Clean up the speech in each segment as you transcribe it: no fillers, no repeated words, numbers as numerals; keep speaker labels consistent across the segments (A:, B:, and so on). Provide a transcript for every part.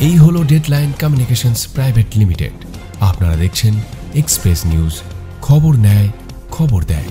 A: এই হলো deadline communications private limited. আপনারা দেখছেন এক্সপ্রেস নিউজ, খবর নেয়, খবর দেয়।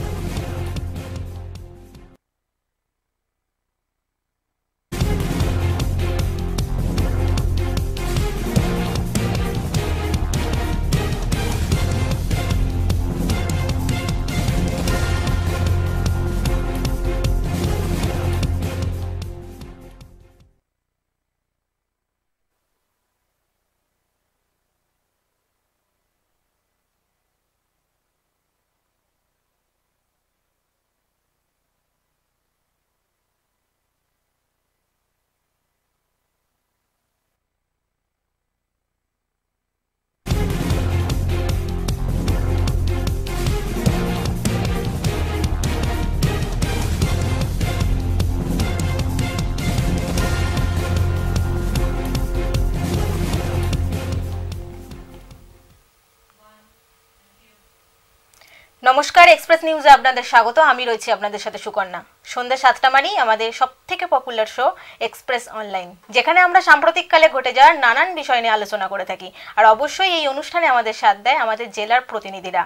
B: নমস্কার, এক্সপ্রেস নিউজে আপনাদের স্বাগত। আমি রয়েছি আপনাদের সাথে সুকন্যা। সন্ধ্যা 7টা মানেই আমাদের সবথেকে পপুলার শো এক্সপ্রেস অনলাইন, যেখানে আমরা সাম্প্রতিককালে ঘটে যাওয়ার নানান বিষয় নিয়ে আলোচনা করে থাকি। আর অবশ্যই এই অনুষ্ঠানে আমাদের সাথ দেয় আমাদের জেলার প্রতিনিধিরা।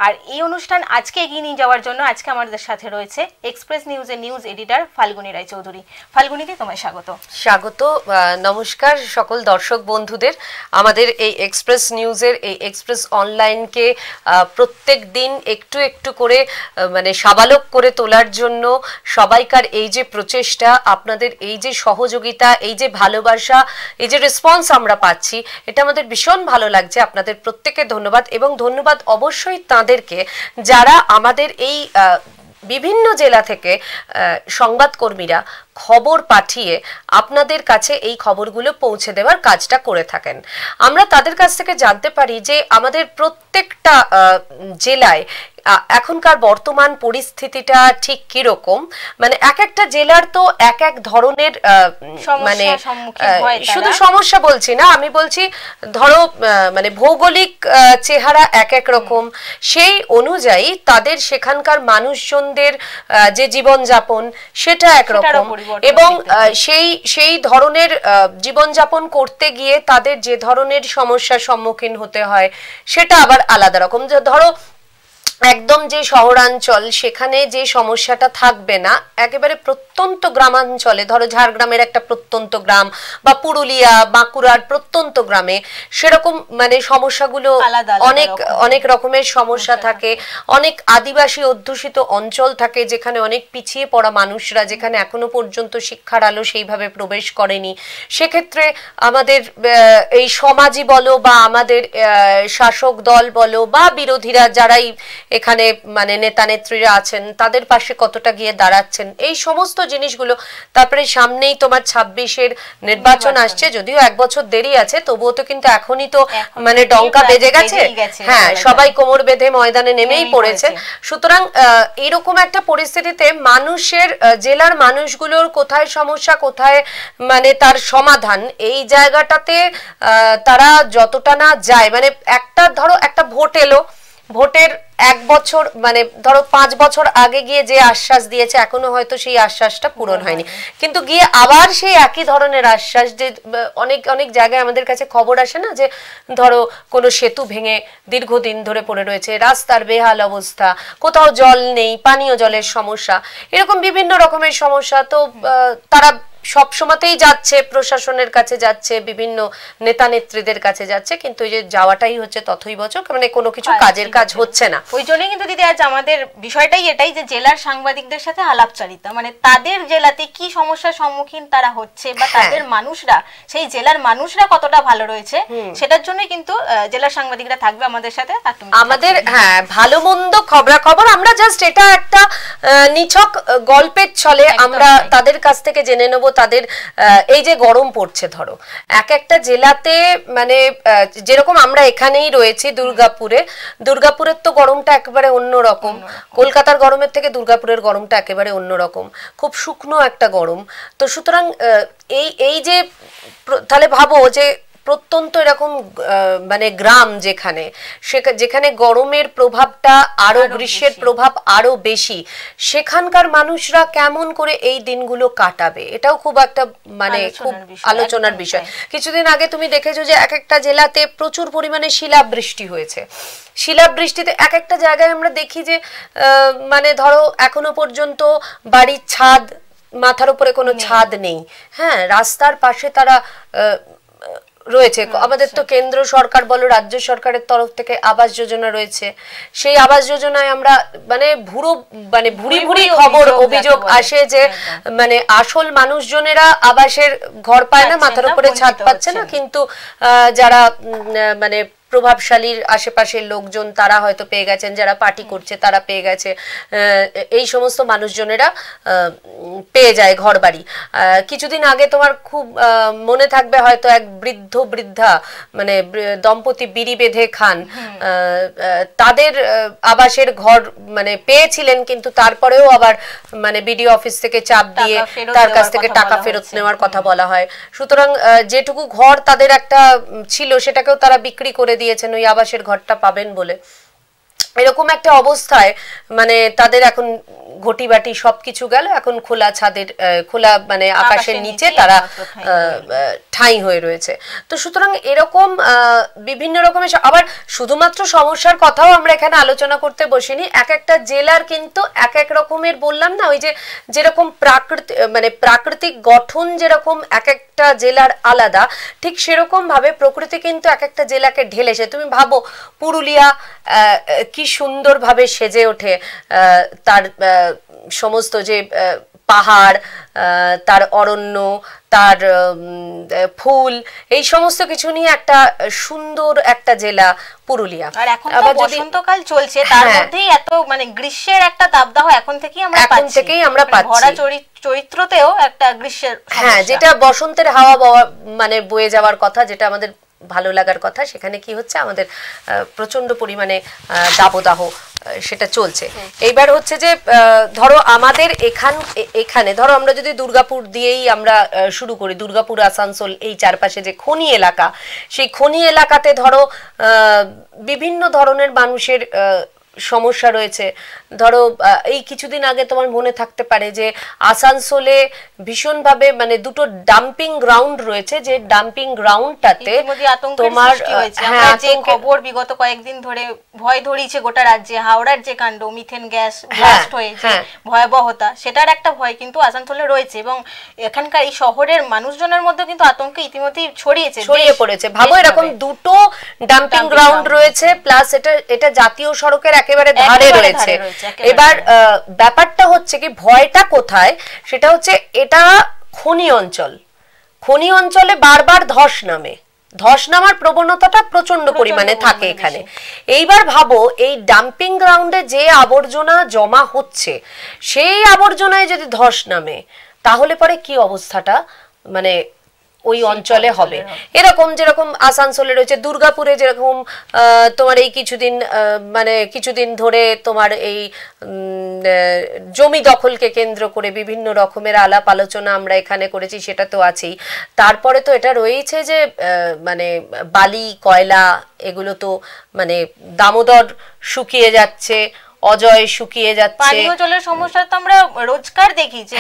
B: আর এই অনুষ্ঠান আজকে এগিয়ে নিয়ে যাওয়ার জন্য আজকে আমাদের সাথে রয়েছে এক্সপ্রেস নিউজের নিউজ এডিটর ফাল্গুনী রায়চৌধুরী। ফাল্গুনীকে তোমায় স্বাগত।
C: স্বাগত, নমস্কার সকল দর্শক বন্ধুদের। আমাদের এই এক্সপ্রেস নিউজের এই এক্সপ্রেস অনলাইনকে প্রত্যেক দিন একটু একটু করে মানে সাবালক করে তোলার জন্য সবাইকার এই যে প্রচেষ্টা, আপনাদের এই যে সহযোগিতা, এই যে ভালোবাসা, এই যে রেসপন্স আমরা পাচ্ছি, এটা আমাদের ভীষণ ভালো লাগছে। আপনাদের প্রত্যেককে ধন্যবাদ, এবং ধন্যবাদ অবশ্যই তাদেরকে যারা আমাদের এই বিভিন্ন জেলা থেকে সংবাদকর্মীরা খবর পাঠিয়ে আপনাদের কাছে এই খবরগুলো পৌঁছে দেওয়ার কাজটা করে থাকেন। আমরা তাদের কাছ থেকে জানতে পারি যে আমাদের প্রত্যেকটা জেলায় এখনকার বর্তমান পরিস্থিতিটা ঠিক কিরকম। মানে এক একটা জেলার তো এক এক ধরনের মানে শুধু সমস্যা বলছি না, আমি বলছি ধরো মানে ভৌগোলিক চেহারা এক এক রকম, সেই অনুযায়ী তাদের সেখানকার মানুষজনদের যে জীবনযাপন সেটা একরকম, এবং সেই ধরনের জীবনযাপন করতে গিয়ে তাদের যে ধরনের সমস্যার সম্মুখীন হতে হয় সেটা আবার আলাদা রকম। ধরো একদম যে শহরাঞ্চল, সেখানে যে সমস্যাটা থাকবে না, একেবারে প্রত্যন্ত গ্রামাঞ্চলে, ধরো ঝাড়গ্রামের একটা প্রত্যন্ত গ্রাম বা পুরুলিয়া বাঁকুড়ার প্রত্যন্ত গ্রামে সেরকম মানে সমস্যাগুলো অনেক অনেক রকমের সমস্যা থাকে। অনেক আদিবাসী অধ্যুষিত অঞ্চল থাকে যেখানে অনেক পিছিয়ে পড়া মানুষরা, যেখানে এখনো পর্যন্ত শিক্ষার আলো সেইভাবে প্রবেশ করেনি। সেক্ষেত্রে আমাদের এই সমাজই বলো বা আমাদের শাসক দল বলো বা বিরোধীরা যারাই এখানে মানে নেতা নেত্রীরা আছেন, তাদের পাশে কতটা গিয়ে দাঁড়াচ্ছেন, এই সমস্ত জিনিসগুলো। তারপরে সামনেই তোমার 26-এর নির্বাচন আসছে, যদিও 1 বছর দেরি আছে, তবুও তো কিন্তু এখনই তো মানে ডঙ্কা বেজে গেছে। হ্যাঁ, সবাই কোমর বেঁধে ময়দানে নেমেই পড়েছে। সুতরাং এইরকম একটা পরিস্থিতিতে মানুষের, জেলার মানুষগুলোর কোথায় সমস্যা, কোথায় মানে তার সমাধান, এই জায়গাটাতে তারা যতটা না যায়, মানে একটা ধরো একটা ভোট এলো, ভোটের 1 বছর মানে ধরো 5 বছর আগে গিয়ে যে আশ্বাস দিয়েছে, এখনো হয়তো সেই আশ্বাসটা পূরণ হয়নি, কিন্তু গিয়ে আবার সেই একই ধরনের আশ্বাস। যে অনেক অনেক জায়গায় আমাদের কাছে খবর আসে না, যে ধরো কোনো সেতু ভেঙে দীর্ঘদিন ধরে পড়ে রয়েছে, রাস্তার বেহাল অবস্থা, কোথাও জল নেই, পানীয় জলের সমস্যা, এরকম বিভিন্ন রকমের সমস্যা। তো তারা সব সময়তেই যাচ্ছে, প্রশাসনের কাছে যাচ্ছে, বিভিন্ন নেতা নেত্রীদের কাছে যাচ্ছে, কিন্তু এই যে যাওয়াটাই হচ্ছে তথৈবচক, মানে কোনো কিছু কাজের কাজ হচ্ছে না।
B: ওই জন্যই কিন্তু দিদি আজ আমাদের বিষয়টাই এটাই, যে জেলার সাংবাদিকদের সাথে আলাপচারিতা, মানে তাদের জেলাতে কি সমস্যার সম্মুখীন তারা হচ্ছে, বা তাদের মানুষরা, সেই জেলার মানুষরা কতটা ভালো রয়েছে, সেটার জন্যই কিন্তু জেলার সাংবাদিকরা থাকবে আমাদের সাথে।
C: আমাদের হ্যাঁ ভালো মন্দ খবরাখবর আমরা জাস্ট এটা একটা নিছক গল্পের ছলে আমরা তাদের কাছ থেকে জেনে নেব। তাদের এই যে গরম পড়ছে, ধরো এক একটা জেলাতে, মানে যেরকম আমরা এখানেই রয়েছি দুর্গাপুরের তো গরমটা একেবারে অন্যরকম, কলকাতার গরমের থেকে দুর্গাপুরের গরমটা একেবারে অন্যরকম, খুব শুকনো একটা গরম। তো সুতরাং এই যে তাহলে ভাবো যে প্রত্যন্ত এরকম মানে গ্রাম যেখানে যেখানে গরমের প্রভাবটা আরো গ্রীষ্মের প্রভাব আরো বেশি, সেখানকার মানুষরা কেমন করে এই দিনগুলো কাটাবে, এটাও খুব একটা মানে খুব আলোচনার বিষয়। কিছুদিন আগে তুমি দেখেছো যে এক একটা জেলাতে প্রচুর পরিমাণে শিলাবৃষ্টি হয়েছে। শিলাবৃষ্টিতে এক একটা জায়গায় আমরা দেখি যে মানে ধরো এখনো পর্যন্ত বাড়ির ছাদ, মাথার উপরে কোনো ছাদ নেই, হ্যাঁ, রাস্তার পাশে তারা রয়েছে। আমাদের তো কেন্দ্র সরকার বলো রাজ্য সরকারের তরফ থেকে আবাস যোজনা রয়েছে, সেই আবাস যোজনায় আমরা মানে ভুরি ভুরি খবর অভিযোগ আসে যে মানে আসল মানুষজনেরা আবাসের ঘর পায় না, মাথার উপরে ছাদ পাচ্ছে না, কিন্তু যারা মানে প্রভাবশালীর আশেপাশের লোকজন তারা হয়তো পেয়ে গেছেন, যারা পার্টি করছে তারা পেয়ে গেছে, এই সমস্ত মানুষজনেরা পেয়ে যায় ঘর বাড়ি। কিছুদিন আগে তোমার খুব মনে থাকবে হয়তো এক বৃদ্ধা মানে দম্পতি বিড়ি বেঁধে খান, তাদের আবাসের ঘর মানে পেয়েছিলেন, কিন্তু তারপরেও আবার মানে বিডিও অফিস থেকে চাপ দিয়ে তার কাছ থেকে টাকা ফেরত নেওয়ার কথা বলা হয়। সুতরাং যেটুকু ঘর তাদের একটা ছিল সেটাকেও তারা বিক্রি করে দিয়েছেন ওই আবাসের ঘরটা পাবেন বলে। এরকম একটা অবস্থায় মানে তাদের এখন ঘটি বাটি সবকিছু গেল, এখন খোলা ছাদের খোলা মানে আকাশের নিচে তারা ঠাঁই হয়ে রয়েছে। তো সুতরাং এরকম বিভিন্ন রকমের, আবার শুধুমাত্র সমস্যার কথাও আমরা এখানে আলোচনা করতে বসিনি, এক একটা জেলার কিন্তু এক এক রকমের, বললাম না ওই যে যেরকম প্রাকৃতিক গঠন যেরকম এক একটা জেলার আলাদা, ঠিক সেরকম ভাবে প্রকৃতি কিন্তু এক একটা জেলাকে ঢেলেছে। তুমি ভাবো পুরুলিয়া কি সুন্দরভাবে সেজে ওঠে, তার সমস্ত যে পাহাড়, তার অরণ্য, তার ফুল, এই সমস্ত কিছু নিয়ে একটা সুন্দর একটা জেলা পুরুলিয়া।
B: আর এখন তো বসন্তকাল চলছে, তার মধ্যেই এত মানে গ্রীষ্মের একটা তাপদাহ এখন থেকেই আমরা পাচ্ছি, ভরা চরিত্রতেও একটা গ্রীষ্মের,
C: হ্যাঁ, যেটা বসন্তের হাওয়া মানে বয়ে যাওয়ার কথা, যেটা আমাদের ভালো লাগার কথা, সেখানে কি হচ্ছে আমাদের প্রচন্ড পরিমাণে দাবদাহ সেটা চলছে। এইবার হচ্ছে যে ধরো আমাদের এখানে ধরো আমরা যদি দুর্গাপুর দিয়েই আমরা শুরু করি, দুর্গাপুর আসানসোল এই চারপাশে যে খনি এলাকা, সেই খনি এলাকাতে ধরো বিভিন্ন ধরনের মানুষের সমস্যা রয়েছে। ধরো এই কিছুদিন আগে তোমার মনে থাকতে পারে যে আসানসোলে ভীষণভাবে মানে দুটো ডাম্পিং গ্রাউন্ড রয়েছে, যে ডাম্পিং গ্রাউন্ডটাতে তোমার
B: যে খবর বিগত কয়েকদিন ধরে ভয় ধরিয়েছে গোটা রাজ্যে, হাওড়ার যে কাণ্ড, মিথেন গ্যাস ব্লাস্ট হয়েছে, ভয়াবহতা, সেটার একটা ভয় কিন্তু আসানসোলে রয়েছে, এবং এখানকার এই শহরের মানুষজনের মধ্যে কিন্তু আতঙ্ক ইতিমধ্যেই ছড়িয়ে পড়েছে।
C: ভাবো এরকম দুটো ডাম্পিং গ্রাউন্ড রয়েছে, প্লাস এটা জাতীয় সড়কের একেবারে ধারে রয়েছে। এবার ব্যাপারটা হচ্ছে কি, ভয়টা কোথায়, সেটা হচ্ছে এটা খনি অঞ্চল, খনি অঞ্চলে বারবার ধস নামার প্রবণতাটা প্রচন্ড পরিমাণে থাকে এখানে। এইবার ভাবো এই ডাম্পিং গ্রাউন্ডে যে আবর্জনা জমা হচ্ছে, সেই আবর্জনায় যদি ধস নামে, তাহলে পরে কি অবস্থাটা মানে ওই অঞ্চলে হবে। এরকম যেরকম আসানসোলে রয়েছে, দুর্গাপুরে যেরকম তোমার এই কিছুদিন ধরে তোমার এই জমি দখলকে কেন্দ্র করে বিভিন্ন রকমের আলাপ আলোচনা আমরা এখানে করেছি, সেটা তো আছেই। তারপরে তো এটা রয়েছে যে মানে বালি কয়লা এগুলো তো মানে দামোদর শুকিয়ে যাচ্ছে, অজয় শুকিয়ে যাচ্ছে,
B: পানীয় জলের সমস্যা তো আমরা রোজকার দেখি যে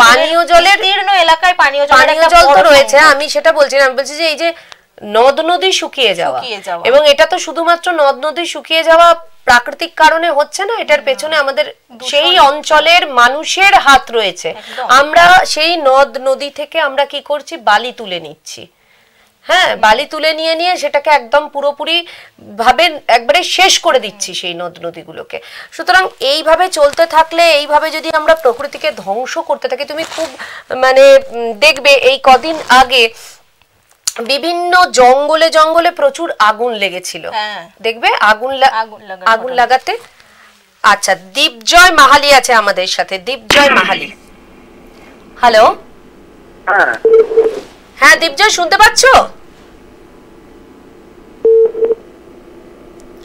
C: পানীয় জলের
B: বিস্তীর্ণ এলাকায় পানীয়
C: জল তো রয়েছে। আমি সেটা বলছি না, আমি বলছি যে এই যে নদ নদী শুকিয়ে যাওয়া, এবং এটা তো শুধুমাত্র নদ নদী শুকিয়ে যাওয়া প্রাকৃতিক কারণে হচ্ছে না, এটার পেছনে আমাদের সেই অঞ্চলের মানুষের হাত রয়েছে। আমরা সেই নদ নদী থেকে আমরা কি করছি, বালি তুলে নিচ্ছি, হ্যাঁ, বালি তুলে নিয়ে সেটাকে একদম পুরোপুরি ভাবে একবারে শেষ করে দিচ্ছি সেই নদ নদীগুলোকে। সুতরাং এইভাবে চলতে থাকলে, এইভাবে যদি আমরা প্রকৃতিকে ধ্বংস করতে থাকি, তুমি খুব মানে দেখবে এই কদিন আগে বিভিন্ন জঙ্গলে প্রচুর আগুন লেগেছিল, দেখবে আগুন লাগাতে। আচ্ছা, দীপজয় মাহালি আছে আমাদের সাথে, দীপজয় মাহালি। হ্যালো, হ্যাঁ দীপজয়, শুনতে পাচ্ছ?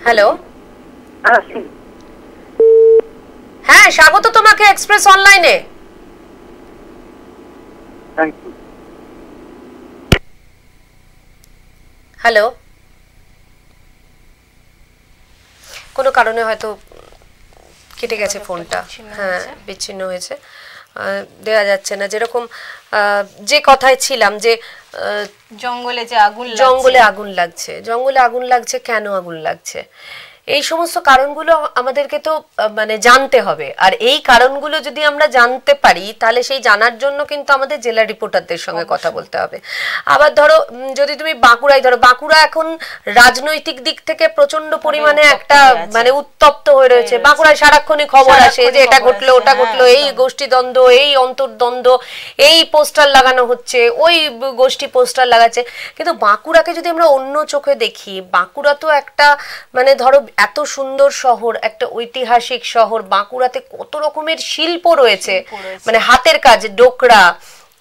C: হ্যালো, হ্যাঁ, স্বাগত তোমাকে এক্সপ্রেস অনলাইনে। হ্যালো, কোনো কারণে হয়তো কেটে গেছে ফোনটা, হ্যাঁ বিচ্ছিন্ন হয়েছে, দেওয়া যাচ্ছে না। যেরকম যে কথায় ছিলাম যে
B: জঙ্গলে আগুন
C: লাগছে, কেন আগুন লাগছে, এই সমস্ত কারণগুলো আমাদেরকে তো মানে জানতে হবে। আর এই কারণগুলো যদি আমরা জানতে পারি তাহলে সেই জানার জন্য কিন্তু আমাদের জেলা রিপোর্টারদের সঙ্গে কথা বলতে হবে। আবার ধরো যদি তুমি বাঁকুড়ায় ধরো, বাঁকুড়া এখন রাজনৈতিক দিক থেকে প্রচন্ড পরিমাণে একটা মানে উত্তপ্ত হয়ে রয়েছে। বাঁকুড়ায় সারাক্ষণই খবর আসে যে এটা ঘটলো ওটা ঘটলো, এই গোষ্ঠীদ্বন্দ্ব, এই অন্তর্দ্বন্দ্ব, এই পোস্টার লাগানো হচ্ছে, ওই গোষ্ঠী পোস্টার লাগাচ্ছে। কিন্তু বাঁকুড়াকে যদি আমরা অন্য চোখে দেখি, বাঁকুড়া তো একটা মানে ধরো এত সুন্দর শহর, একটা ঐতিহাসিক শহর, বাঁকুড়াতে কত রকমের শিল্প রয়েছে, মানে হাতের কাজ, ডোকরা,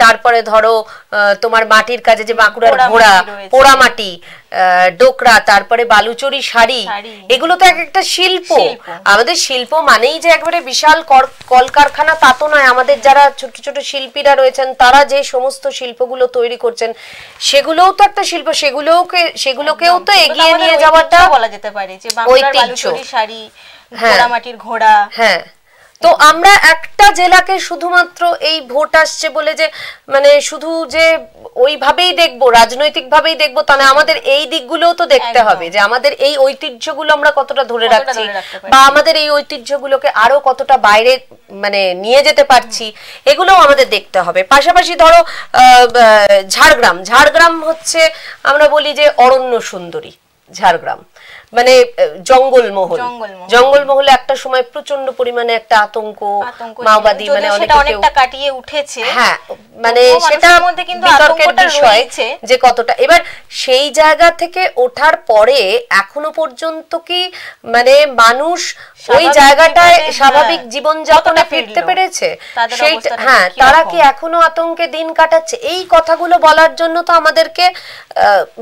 C: তারপরে ধরো তোমার মাটির কাজে যে বাঁকুড়ার ঘোড়া, পোড়ামাটি, ডোকরা, তারপরে বালুচরি শাড়ি, এগুলো তো এক একটা শিল্প। আমাদের শিল্প মানেই যে একবারে বিশাল কলকারখানা তা তো নয়। আমাদের যারা ছোট ছোট শিল্পীরা রয়েছেন তারা যে সমস্ত শিল্পগুলো তৈরি করছেন সেগুলোও তো একটা শিল্প, সেগুলোকেও তো এগিয়ে নিয়ে যাওয়াটা বলা যেতে পারে যে বাঁকুড়ার বালুচরি শাড়ি, পোড়ামাটির ঘোড়া। হ্যাঁ, তো আমরা একটা জেলাকে শুধুমাত্র এই ভোট আসছে বলে যে মানে শুধু যে ওইভাবেই দেখবো, রাজনৈতিক ভাবেই দেখবো তা না, আমাদের এই দিকগুলোও তো দেখতে হবে যে আমাদের এই ঐতিহ্যগুলো আমরা কতটা ধরে রাখছি বা আমাদের এই ঐতিহ্যগুলোকে আরো কতটা বাইরে মানে নিয়ে যেতে পারছি, এগুলোও আমাদের দেখতে হবে। পাশাপাশি ধরো ঝাড়গ্রাম হচ্ছে আমরা বলি যে অরণ্য সুন্দরী ঝাড়গ্রাম, মানে জঙ্গলমহলে একটা সময় প্রচন্ড পরিমাণে একটা আতঙ্ক, মাওবাদী মানে অনেকটা কাটিয়ে উঠেছে। হ্যাঁ, মানে সেটা বিতর্কের বিষয় যে কতটা। এবার সেই জায়গা থেকে ওঠার পরে এখনো পর্যন্ত কি মানে মানুষ ওই জায়গাটায় স্বাভাবিক জীবনযাপনে ফিরতে পেরেছে? হ্যাঁ, তারা কি এখনো আতঙ্কে দিন কাটাচ্ছে? এই কথাগুলো বলার জন্য তো আমাদেরকে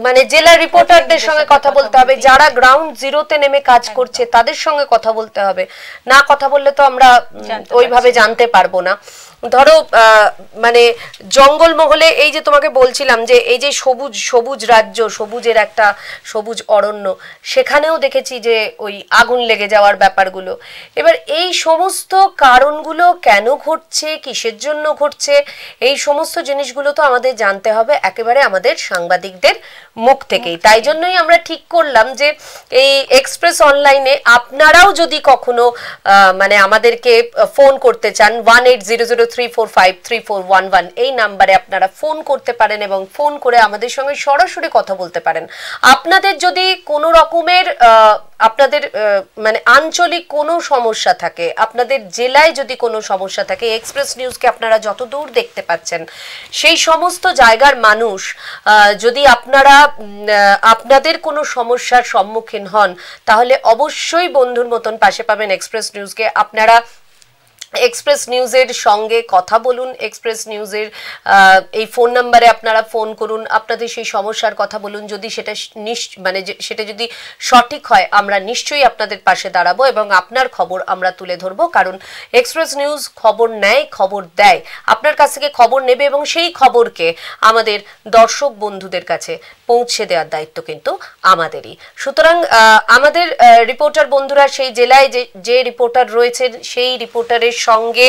C: মানে জেলা রিপোর্টারদের সঙ্গে কথা বলতে হবে, যারা গ্রাউন্ড জিরোতে নেমে কাজ করছে তাদের সঙ্গে কথা বলতে হবে। না কথা বললে তো আমরা ওইভাবে জানতে পারবো না। ধরো মানে জঙ্গলমহলে এই যে তোমাকে বলছিলাম যে এই যে সবুজ রাজ্য, সবুজের একটা সবুজ অরণ্য, সেখানেও দেখেছি যে ওই আগুন লেগে যাওয়ার ব্যাপারগুলো। এবার এই সমস্ত কারণগুলো কেন ঘটছে, কিসের জন্য ঘটছে, এই সমস্ত জিনিসগুলো তো আমাদের জানতে হবে একেবারে আমাদের সাংবাদিকদের মুখ থেকেই। তাই জন্যই আমরা ঠিক করলাম যে এই এক্সপ্রেস অনলাইনে আপনারাও যদি কখনো মানে আমাদেরকে ফোন করতে চান 1800345341 এই নাম্বারে আপনারা ফোন করতে পারেন এবং ফোন করে আমাদের সঙ্গে সরাসরি কথা বলতে পারেন। আপনাদের যদি কোনো রকমের আপনাদের মানে আঞ্চলিক কোনো সমস্যা থাকে, আপনাদের জেলায় যদি কোনো সমস্যা থাকে, এক্সপ্রেস নিউজকে আপনারা যত দূর দেখতে পাচ্ছেন সেই সমস্ত জায়গার মানুষ যদি আপনাদের কোনো সমস্যার সম্মুখীন হন তাহলে অবশ্যই বন্ধুর মতন পাশে পাবেন এক্সপ্রেস নিউজকে। আপনারা এক্সপ্রেস নিউজের সঙ্গে কথা বলুন, এক্সপ্রেস নিউজের এই ফোন নাম্বারে আপনারা ফোন করুন, আপনাদের সেই সমস্যার কথা বলুন। যদি সেটা সেটা যদি সঠিক হয় আমরা নিশ্চয়ই আপনাদের পাশে দাঁড়াবো এবং আপনার খবর আমরা তুলে ধরবো, কারণ এক্সপ্রেস নিউজ খবর নেয়, খবর দেয়, আপনার কাছ থেকে খবর নেবে এবং সেই খবরকে আমাদের দর্শক বন্ধুদের কাছে পৌঁছে দেওয়ার দায়িত্ব কিন্তু আমাদেরই। সুতরাং আমাদের রিপোর্টার বন্ধুরা সেই জেলায় যে রিপোর্টার রয়েছেন সেই রিপোর্টারের সঙ্গে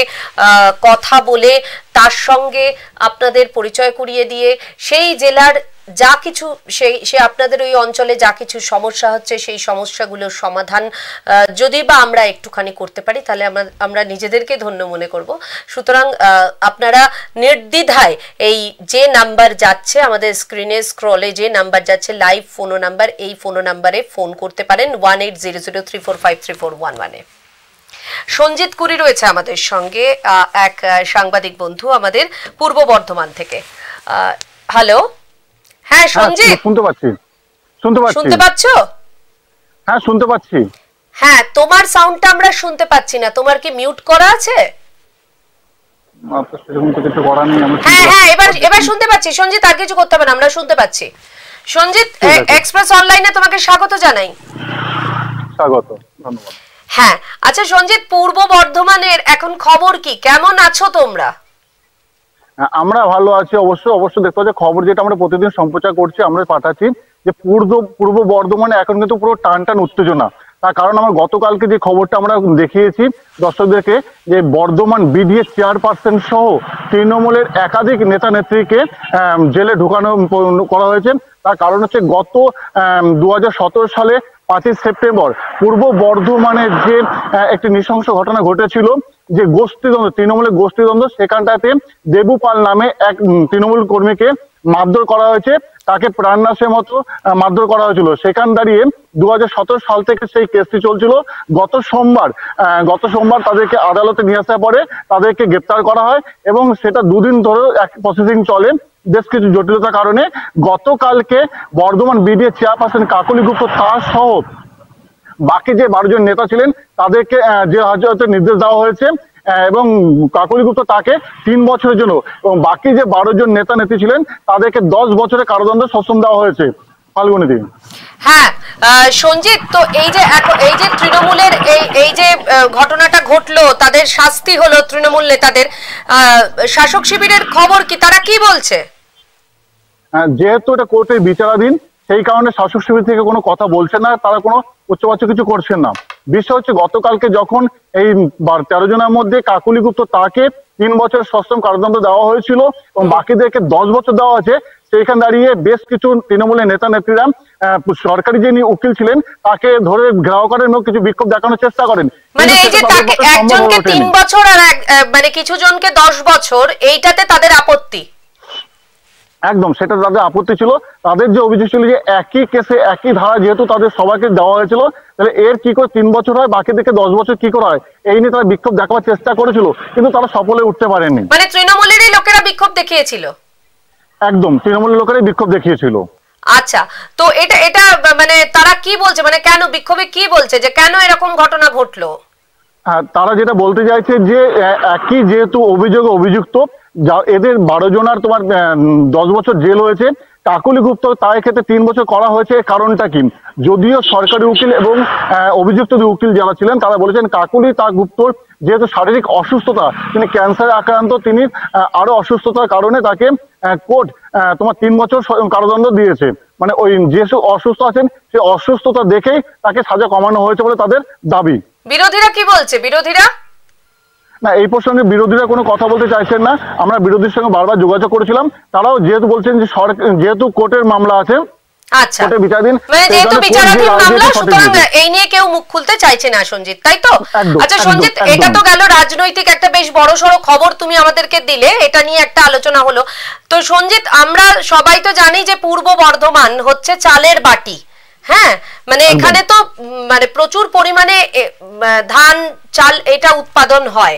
C: কথা বলে তার সঙ্গে আপনাদের পরিচয় করিয়ে দিয়ে সেই জেলার যা কিছু সে আপনাদের ওই অঞ্চলে যা কিছু সমস্যা হচ্ছে সেই সমস্যাগুলোর সমাধান যদি বা আমরা একটুখানি করতে পারি তাহলে আমরা নিজেদেরকে ধন্য মনে করব। সুতরাং আপনারা নির্দ্বিধায় এই যে নাম্বার যাচ্ছে আমাদের স্ক্রিনে স্ক্রলে যে নাম্বার যাচ্ছে লাইভ ফোনো নাম্বার, এই ফোনো নাম্বারে ফোন করতে পারেন 1800345341 সঞ্জিত কুরি রয়েছে আমাদের সঙ্গে, এক সাংবাদিক বন্ধু আমাদের পূর্ব বর্ধমান থেকে। হ্যালো, হ্যাঁ সঞ্জিত, শুনতে পাচ্ছো?
D: হ্যাঁ শুনতে পাচ্ছি।
C: হ্যাঁ, তোমার সাউন্ডটা আমরা শুনতে পাচ্ছি না, তোমার কি মিউট করা আছে? হ্যাঁ হ্যাঁ, এবার শুনতে পাচ্ছি সঞ্জিত, আর কিছু করতে হবে না, আমরা শুনতে পাচ্ছি। সঞ্জিত, এক্সপ্রেস অনলাইনে তোমাকে স্বাগত জানাই।
D: স্বাগত, ধন্যবাদ।
C: হ্যাঁ, আচ্ছা সঞ্জিত, পূর্ব বর্ধমানের এখন খবর কি, কেমন আছো তোমরা?
D: আমরা ভালো আছি। অবশ্য দেখতে পাচ্ছি খবর যেটা আমরা প্রতিদিন সম্প্রচার করছি, আমরা পাঠাচ্ছি যে পূর্ব বর্ধমানে এখন কিন্তু পুরো টান উত্তেজনা। তার কারণ আমরা গতকালকে যে খবরটা আমরা দেখিয়েছি দর্শকদেরকে, যে বর্ধমান বিডিএ চেয়ারপারসন সহ তৃণমূলের একাধিক নেতা নেত্রীকে জেলে ঢুকানো করা হয়েছে। তার কারণ হচ্ছে গত 2017 সালে 5ই সেপ্টেম্বর পূর্ব বর্ধমানের যে একটি নৃশংস ঘটনা ঘটেছিল, যে গোষ্ঠীদ্বন্দ্ব, তৃণমূলের গোষ্ঠীদ্বন্দ্ব, সেখানটাতে দেবু পাল নামে এক তৃণমূল কর্মীকে মারধর করা হয়েছে, তাকে প্রাণনাশের মতো মারধর করা হয়েছিল। সেখান দাঁড়িয়ে 2017 সাল থেকে সেই কেসটি চলছিল। গত সোমবার তাদেরকে আদালতে নিয়ে আসার পরে তাদেরকে গ্রেপ্তার করা হয় এবং সেটা 2 দিন ধরে প্রসেসিং চলে। বেশ কিছু জটিলতার কারণে গতকালকে বর্ধমান বিডিএ চেয়ারপারসন কাকলি গুপ্ত তার সহ বাকি যে 12 জন নেতা ছিলেন তাদেরকে জেল হাজতের নির্দেশ দেওয়া হয়েছে এবং কাকলি গুপ্ত তাকে 3 বছরের জন্য এবং বাকি যে 12 জন নেতা নেত্রী ছিলেন তাদেরকে 10 বছরের কারাদণ্ড শাসন দেওয়া হয়েছে। ফাল্গুনী দিন।
C: হ্যাঁ সঞ্জিত, তো এই যে তৃণমূলের এই যে ঘটনাটা ঘটলো, তাদের শাস্তি হলো তৃণমূল নেতাদের, শাসক শিবিরের খবর কি, তারা কি বলছে?
D: যেহেতু এটা কোর্টের বিচারাধীন, সেই কারণে শাসক শিবির থেকে কোনো কথা বলছে না, তারা কোনো উচ্চবাচ্য কিছু করছেন না। বিষয় হচ্ছে গতকালকে যখন এই 13 জনের মধ্যে কাকলি গুপ্ত তাকে 3 বছর সশ্রম কারাদণ্ড দেওয়া হয়েছিল এবং বাকিদেরকে 10 বছর দেওয়া হয়েছে, সেইখানে দাঁড়িয়ে বেশ কিছু তৃণমূলের নেতা নেত্রীরা সরকারি যিনি উকিল ছিলেন তাকে ধরে ঘেরাও করেন এবং কিছু বিক্ষোভ দেখানোর চেষ্টা করেন।
C: মানে এই যে তাকে একজনকে 3 বছর আর মানে কিছু জনকে 10 বছর, এইটাতে তাদের আপত্তি?
D: একদম, সেটা তাদের আপত্তি ছিল। তাদের যে অভিযোগ ছিল যে একই কেসে একই ধারা যেহেতু তাদের সবাইকে দেওয়া হয়েছিল, তাহলে এর কি করে 3 বছর হয়, বাকিদেরকে 10 বছর কি করে হয়, এই নিয়ে তারা বিক্ষোভ দেখাবার চেষ্টা করেছিল, কিন্তু তারা সফলে উঠতে পারেনি।
C: মানে তৃণমূলেরই লোকেরা বিক্ষোভ দেখিয়েছিল?
D: একদম, তৃণমূলের লোকেরাই বিক্ষোভ দেখিয়েছিল।
C: আচ্ছা, তো এটা মানে তারা কি বলছে, মানে কেন বিক্ষোভে কি বলছে, যে কেন এরকম ঘটনা ঘটলো?
D: তারা যেটা বলতে চাইছে যে একই যেহেতু অভিযুক্ত, এদের 12 জনের তোমার 10 বছর জেল হয়েছে, কাকলি গুপ্ত তার ক্ষেত্রে 3 বছর করা হয়েছে। কারণটা কি? যদিও সরকারি উকিল এবং অভিযুক্ত উকিল যারা ছিলেন তারা বলেছেন কাকলি গুপ্তর যেহেতু শারীরিক অসুস্থতা, তিনি ক্যান্সারে আক্রান্ত, তিনি আরো অসুস্থতার কারণে তাকে কোর্ট তোমার 3 বছর কারাদণ্ড দিয়েছে। মানে ওই যেসব অসুস্থ আছেন সেই অসুস্থতা দেখেই তাকে সাজা কমানো হয়েছে বলে তাদের দাবি।
C: বিরোধীরা কি বলছে? বিরোধীরা
D: না, এই প্রসঙ্গে বিরোধীরা কোনো কথা বলতে চাইছেন না। আমরা বিরোধীর সঙ্গে বারবার যোগাযোগ করেছিলাম, তারাও যেহেতু বলছেন যে যেহেতু কোর্টের মামলা আছে,
C: আচ্ছা, মানে যেহেতু বিচারাধীন মামলা, সুতরাং এই নিয়ে কেউ মুখ খুলতে চাইছে না সঞ্জিত, তাই তো? আচ্ছা সঞ্জিত, এটা তো গেল রাজনৈতিক একটা বেশ বড়সড় খবর তুমি আমাদেরকে দিলে, এটা নিয়ে একটা আলোচনা হলো। তো সঞ্জিত, আমরা সবাই তো জানি যে পূর্ব বর্ধমান হচ্ছে চালের বাটি। হ্যাঁ, মানে এখানে তো মানে প্রচুর পরিমাণে ধান চাল এটা উৎপাদন হয়,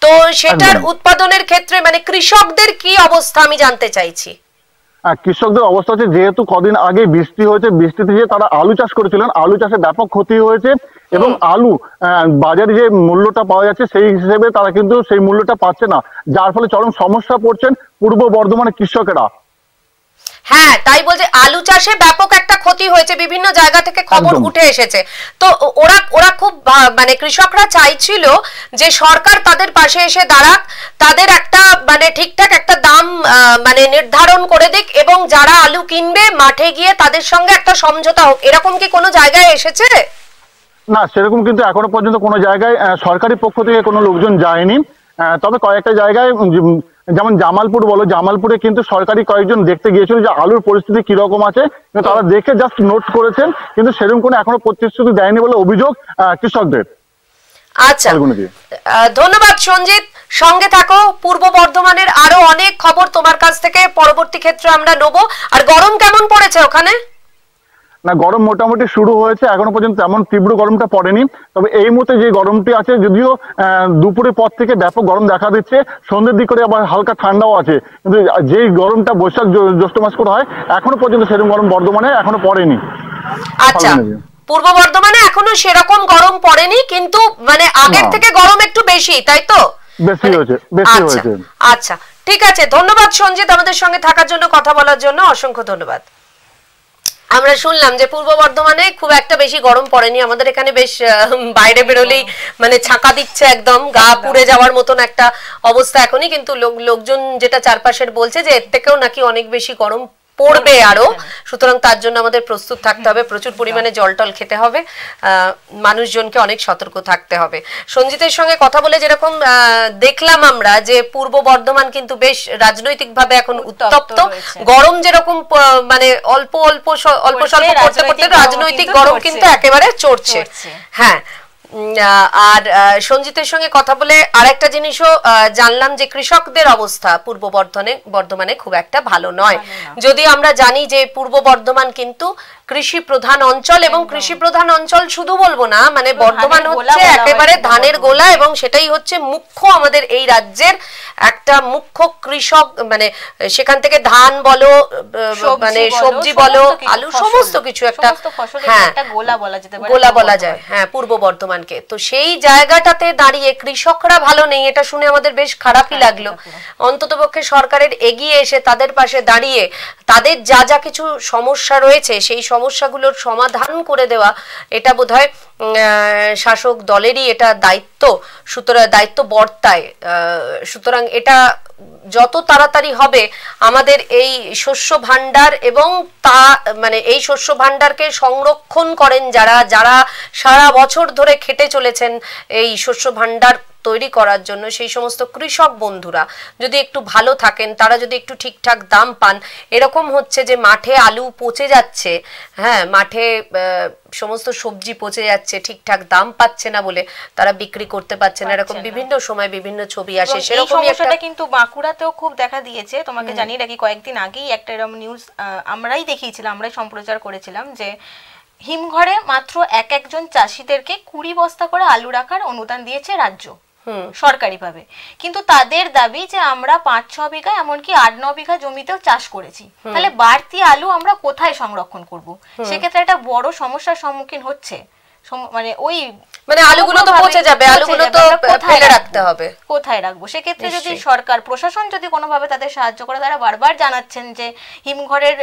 C: তো সেটার উৎপাদনের ক্ষেত্রে মানে কৃষকদের কি অবস্থা আমি জানতে চাইছি।
D: কৃষকদের অবস্থা হচ্ছে যেহেতু কদিন আগে বৃষ্টি হয়েছে, বৃষ্টিতে যে তারা আলু চাষ করেছিলেন, আলু চাষে ব্যাপক ক্ষতি হয়েছে এবং আলু বাজারে যে মূল্যটা পাওয়া যাচ্ছে সেই হিসেবে তারা কিন্তু সেই মূল্যটা পাচ্ছে না, যার ফলে চরম সমস্যা পড়ছেন পূর্ব বর্ধমানের কৃষকেরা।
C: হ্যাঁ, তাই বলছে আলু চাষে ব্যাপক একটা ক্ষতি হয়েছে, বিভিন্ন জায়গা থেকে খবর উঠে এসেছে। তো ওরা খুব মানে কৃষকরা চাইছিল যে সরকার তাদের পাশে এসে দাঁড়াক, তাদের একটা মানে ঠিকঠাক একটা দাম মানে নির্ধারণ করে দিক এবং যারা আলু কিনবে মাঠে গিয়ে তাদের সঙ্গে একটা সমঝোতা হোক। এরকম কি কোনো জায়গায় এসেছে?
D: না, সেরকম কিন্তু এখনো পর্যন্ত কোনো জায়গায় সরকারি পক্ষ থেকে কোনো লোকজন যায়নি। তবে কয়েকটা জায়গায় যেমন জামালপুর বলো, জামালপুরে কিন্তু সরকারি কয়েকজন দেখতে গিয়েছিল যে আলুর পরিস্থিতি কিরকম আছে, তারা দেখে জাস্ট নোট করেছেন, কিন্তু সেরকম কোনো এখনো প্রতিশ্রুতি দেয়নি বলে অভিযোগ কৃষকদের।
C: আচ্ছা, ধন্যবাদ সঞ্জিত, সঙ্গে থাকো। পূর্ব বর্ধমানের আরো অনেক খবর তোমার কাছ থেকে পরবর্তী ক্ষেত্রে আমরা নেবো। আর গরম কেমন পড়েছে ওখানে?
D: না, গরম মোটামুটি শুরু হয়েছে, এখনো পর্যন্ত তেমন তীব্র গরমটা পড়েনি। তবে এই মুহূর্তে যে গরমটি আছে, যদিও দুপুরের পর থেকে ব্যাপক গরম দেখা দিচ্ছে, সন্ধ্যের দিক করে আবার হালকা ঠান্ডাও আছে, কিন্তু যেই গরমটা বৈশাখ জ্যৈষ্ঠ মাস করে হয় এখনো পর্যন্ত সেরকম গরম বর্ধমানে এখনো পড়েনি।
C: আচ্ছা, পূর্ব বর্ধমানে এখনো সেরকম গরম পড়েনি, কিন্তু মানে আগের থেকে গরম একটু বেশি, তাই তো?
D: বেশি হয়েছে, বেশি হয়েছে।
C: আচ্ছা, ঠিক আছে, ধন্যবাদ সঞ্জিত আমাদের সঙ্গে থাকার জন্য, কথা বলার জন্য অসংখ্য ধন্যবাদ। আমরা শুনলাম যে পূর্ব বর্ধমানে খুব একটা বেশি গরম পড়েনি, আমাদের এখানে বেশ বাইরে বেরোলেই মানে ছাকা দিচ্ছে, একদম গা পুড়ে যাওয়ার মতন একটা অবস্থা এখনই, কিন্তু লোকজন যেটা চারপাশের বলছে যে এর থেকেও নাকি অনেক বেশি গরম পড়বে আরো, সুতরাং তার জন্য আমাদের প্রস্তুত থাকতে হবে, প্রচুর পরিমাণে জল টল খেতে হবে, মানুষজনকে অনেক সতর্ক থাকতে হবে। সঞ্জিতের সঙ্গে কথা বলে যেরকম দেখলাম আমরা যে পূর্ব বর্ধমান কিন্তু বেশ রাজনৈতিকভাবে এখন উত্তপ্ত, গরম যেরকম মানে অল্প অল্প অল্প স্বল্প করতে করতে রাজনৈতিক গরম কিন্তু একেবারে চড়ছে। হ্যাঁ, আর সঞ্জিতের সঙ্গে কথা বলে আরেকটা জিনিসও জানলাম যে কৃষকদের অবস্থা পূর্ব বর্ধমানে খুব একটা ভালো নয়। যদি আমরা জানি যে পূর্ব বর্ধমান কিন্তু কৃষি প্রধান অঞ্চল, এবং কৃষি প্রধান অঞ্চল শুধু বলবো না, মানে বর্ধমান হচ্ছে একেবারে ধানের গোলা, এবং সেটাই হচ্ছে মুখ্য আমাদের এই রাজ্যের একটা মুখ্য কৃষক, মানে সেখান থেকে ধান বলো, মানে সবজি বলো, আলু, সমস্ত কিছু একটা, হ্যাঁ গোলা বলা যায়, হ্যাঁ পূর্ব বর্ধমানকে। তো সেই জায়গাটাতে দাঁড়িয়ে কৃষকরা ভালো নেই, এটা শুনে আমাদের বেশ খারাপই লাগলো। অন্ততপক্ষে সরকারের এগিয়ে এসে তাদের পাশে দাঁড়িয়ে তাদের যা যা কিছু সমস্যা রয়েছে সেই সমস্যাগুলোর সমাধান করে দেওয়া, এটা বোধহয় শাসক দলেরই এটা দায়িত্ব, সুতরাং দায়িত্ব বর্তায়। সুতরাং এটা যত তাড়াতাড়ি হবে আমাদের এই শস্য ভান্ডার, এবং তা মানে এই শস্য ভান্ডারকে সংরক্ষণ করেন যারা যারা সারা বছর ধরে খেটে চলেছেন এই শস্য ভান্ডার তৈরি করার জন্য, সেই সমস্ত কৃষক বন্ধুরা যদি একটু ভালো থাকেন, তারা যদি একটু ঠিকঠাক দাম পান। এরকম হচ্ছে যে মাঠে আলু পচে যাচ্ছে, হ্যাঁ মাঠে সমস্ত সবজি পচে যাচ্ছে, ঠিকঠাক দাম পাচ্ছে না বলে তারা বিক্রি করতে পারছে না, এরকম বিভিন্ন সময় বিভিন্ন ছবি আসে। সেরকমই একটা
B: কিন্তু বাঁকুড়াতেও খুব দেখা দিয়েছে। তোমাকে জানিয়ে রাখি, কয়েকদিন আগেই একটা এরকম নিউজ আমরাই দেখিয়েছিলাম, আমরাই সম্প্রচার করেছিলাম যে হিমঘরে মাত্র একজন চাষিদেরকে 20 বস্তা করে আলু রাখার অনুদান দিয়েছে রাজ্য সরকারিভাবে, কিন্তু তাদের দাবি যে আমরা 5-6 বিঘা এমনকি 8-9 বিঘা জমিতেও চাষ করেছি, তাহলে বাড়তি আলু আমরা কোথায় সংরক্ষণ করব? সেক্ষেত্রে একটা বড় সমস্যার সম্মুখীন হচ্ছে, মানে ওই
C: মানে আলুগুলো তো পচে যাবে, আলুগুলো তো ফেলে রাখতে হবে,
B: কোথায় রাখবো? সেক্ষেত্রে যদি সরকার প্রশাসন যদি কোনোভাবে তাদের সাহায্য করে, তারা বারবার জানাচ্ছেন যে হিমঘরের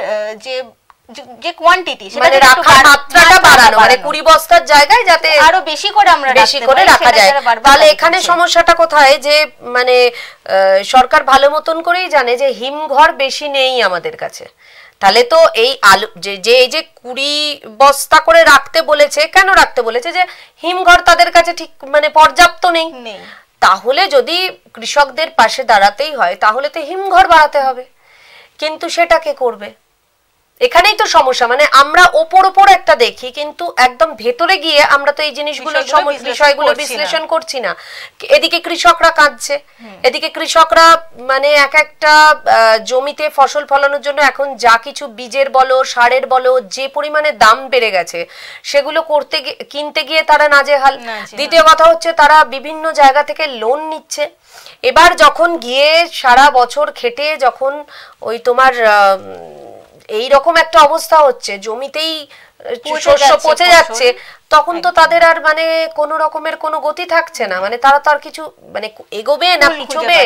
B: যে কোয়ান্টিটি,
C: মানে রাখার মাত্রাটা বাড়ানো, মানে 20 বস্তার জায়গায় যাতে
B: আরো বেশি করে আমরা
C: বেশি করে রাখা যায়। তাহলে এখানে সমস্যাটা কোথায়, যে মানে সরকার ভালো মতন করেই জানে যে হিমঘর বেশি নেই আমাদের কাছে, তাহলে তো এই আলু যে এই যে 20 বস্তা করে রাখতে বলেছে, কেন রাখতে বলেছে? যে হিমঘর তাদের কাছে ঠিক মানে পর্যাপ্ত নেই। তাহলে যদি কৃষকদের পাশে দাঁড়াতেই হয় তাহলে তো হিমঘর বাড়াতে হবে, কিন্তু সেটা কে করবে? এখানেই তো সমস্যা। মানে আমরা ওপর একটা দেখি, কিন্তু একদম ভেতরে গিয়ে আমরা তো এই বিষয়গুলো বিশ্লেষণ করছি না। এদিকে কৃষকরা কাঁদছে, এদিকে কৃষকরা মানে একটা জমিতে ফসল ফলানোর জন্য এখন যা কিছু বীজের বলো, সারের বলো, যে পরিমাণে দাম বেড়ে গেছে, সেগুলো কিনতে গিয়ে তারা নাজেহাল। দ্বিতীয় কথা হচ্ছে তারা বিভিন্ন জায়গা থেকে লোন নিচ্ছে। এবার যখন গিয়ে সারা বছর খেটে যখন ওই তোমার এই রকম একটা অবস্থা হচ্ছে, জমিতেই শস্য পচে যাচ্ছে, তখন তো তাদের আর মানে কোনো রকমের কোনো গতি থাকছে না। মানে তারা তো আর কিছু মানে এগোবে না পিছবে,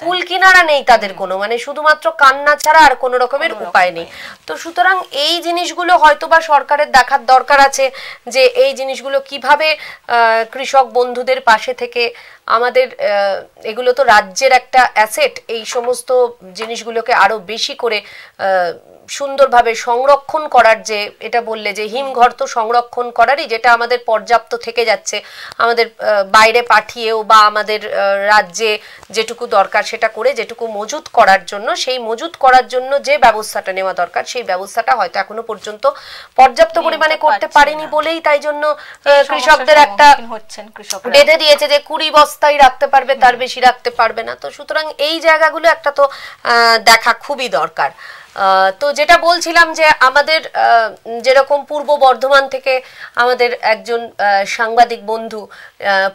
C: কুল কিনারা নেই তাদের কোনো, মানে শুধুমাত্র কান্না ছাড়া আর কোনো রকমের উপায় নেই। তো সুতরাং এই জিনিসগুলো হয়তো বা সরকারের দেখার দরকার আছে যে এই জিনিসগুলো কিভাবে কৃষক বন্ধুদের পাশে থেকে আমাদের এগুলো তো রাজ্যের একটা অ্যাসেট, এই সমস্ত জিনিসগুলোকে আরো বেশি করে সুন্দরভাবে সংরক্ষণ করার, যে এটা বললে যে হিমঘর তো সংরক্ষণ করারই, যেটা আমাদের পর্যাপ্ত থেকে যাচ্ছে, আমাদের বাইরে পাঠিয়েও বা আমাদের রাজ্যে যেটুকু দরকার সেটা করে যেটুকু মজুত করার জন্য, সেই মজুত করার জন্য যে ব্যবস্থাটা নেওয়া দরকার সেই ব্যবস্থাটা হয়তো এখনো পর্যন্ত পর্যাপ্ত পরিমাণে করতে পারেনি বলেই তাই জন্য কৃষকদের একটা বেঁধে দিয়েছে যে 20 বস্তাই রাখতে পারবে, তার বেশি রাখতে পারবে না। তো সুতরাং এই জায়গাগুলো একটা তো দেখা খুবই দরকার। তো যেটা বলছিলাম যে আমাদের যেরকম পূর্ব বর্ধমান থেকে আমাদের একজন সাংবাদিক বন্ধু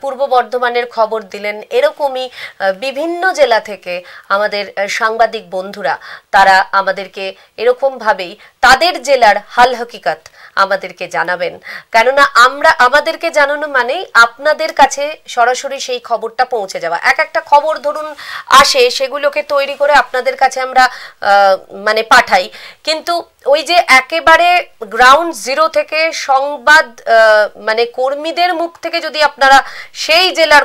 C: পূর্ব বর্ধমানের খবর দিলেন, এরকমই বিভিন্ন জেলা থেকে আমাদের সাংবাদিক বন্ধুরা তারা আমাদেরকে এরকমভাবেই তাদের জেলার হাল হকিকত আমাদেরকে জানাবেন। কেননা আমাদেরকে জানানো মানেই আপনাদের কাছে সরাসরি সেই খবরটা পৌঁছে যাওয়া। একটা খবর ধরুন আসে, সেগুলোকে তৈরি করে আপনাদের কাছে আমরা মানে পাঠাই, কিন্তু ওই যে একেবারে গ্রাউন্ড জিরো থেকে সংবাদ মানে কর্মীদের মুখ থেকে যদি আপনারা সেই জেলার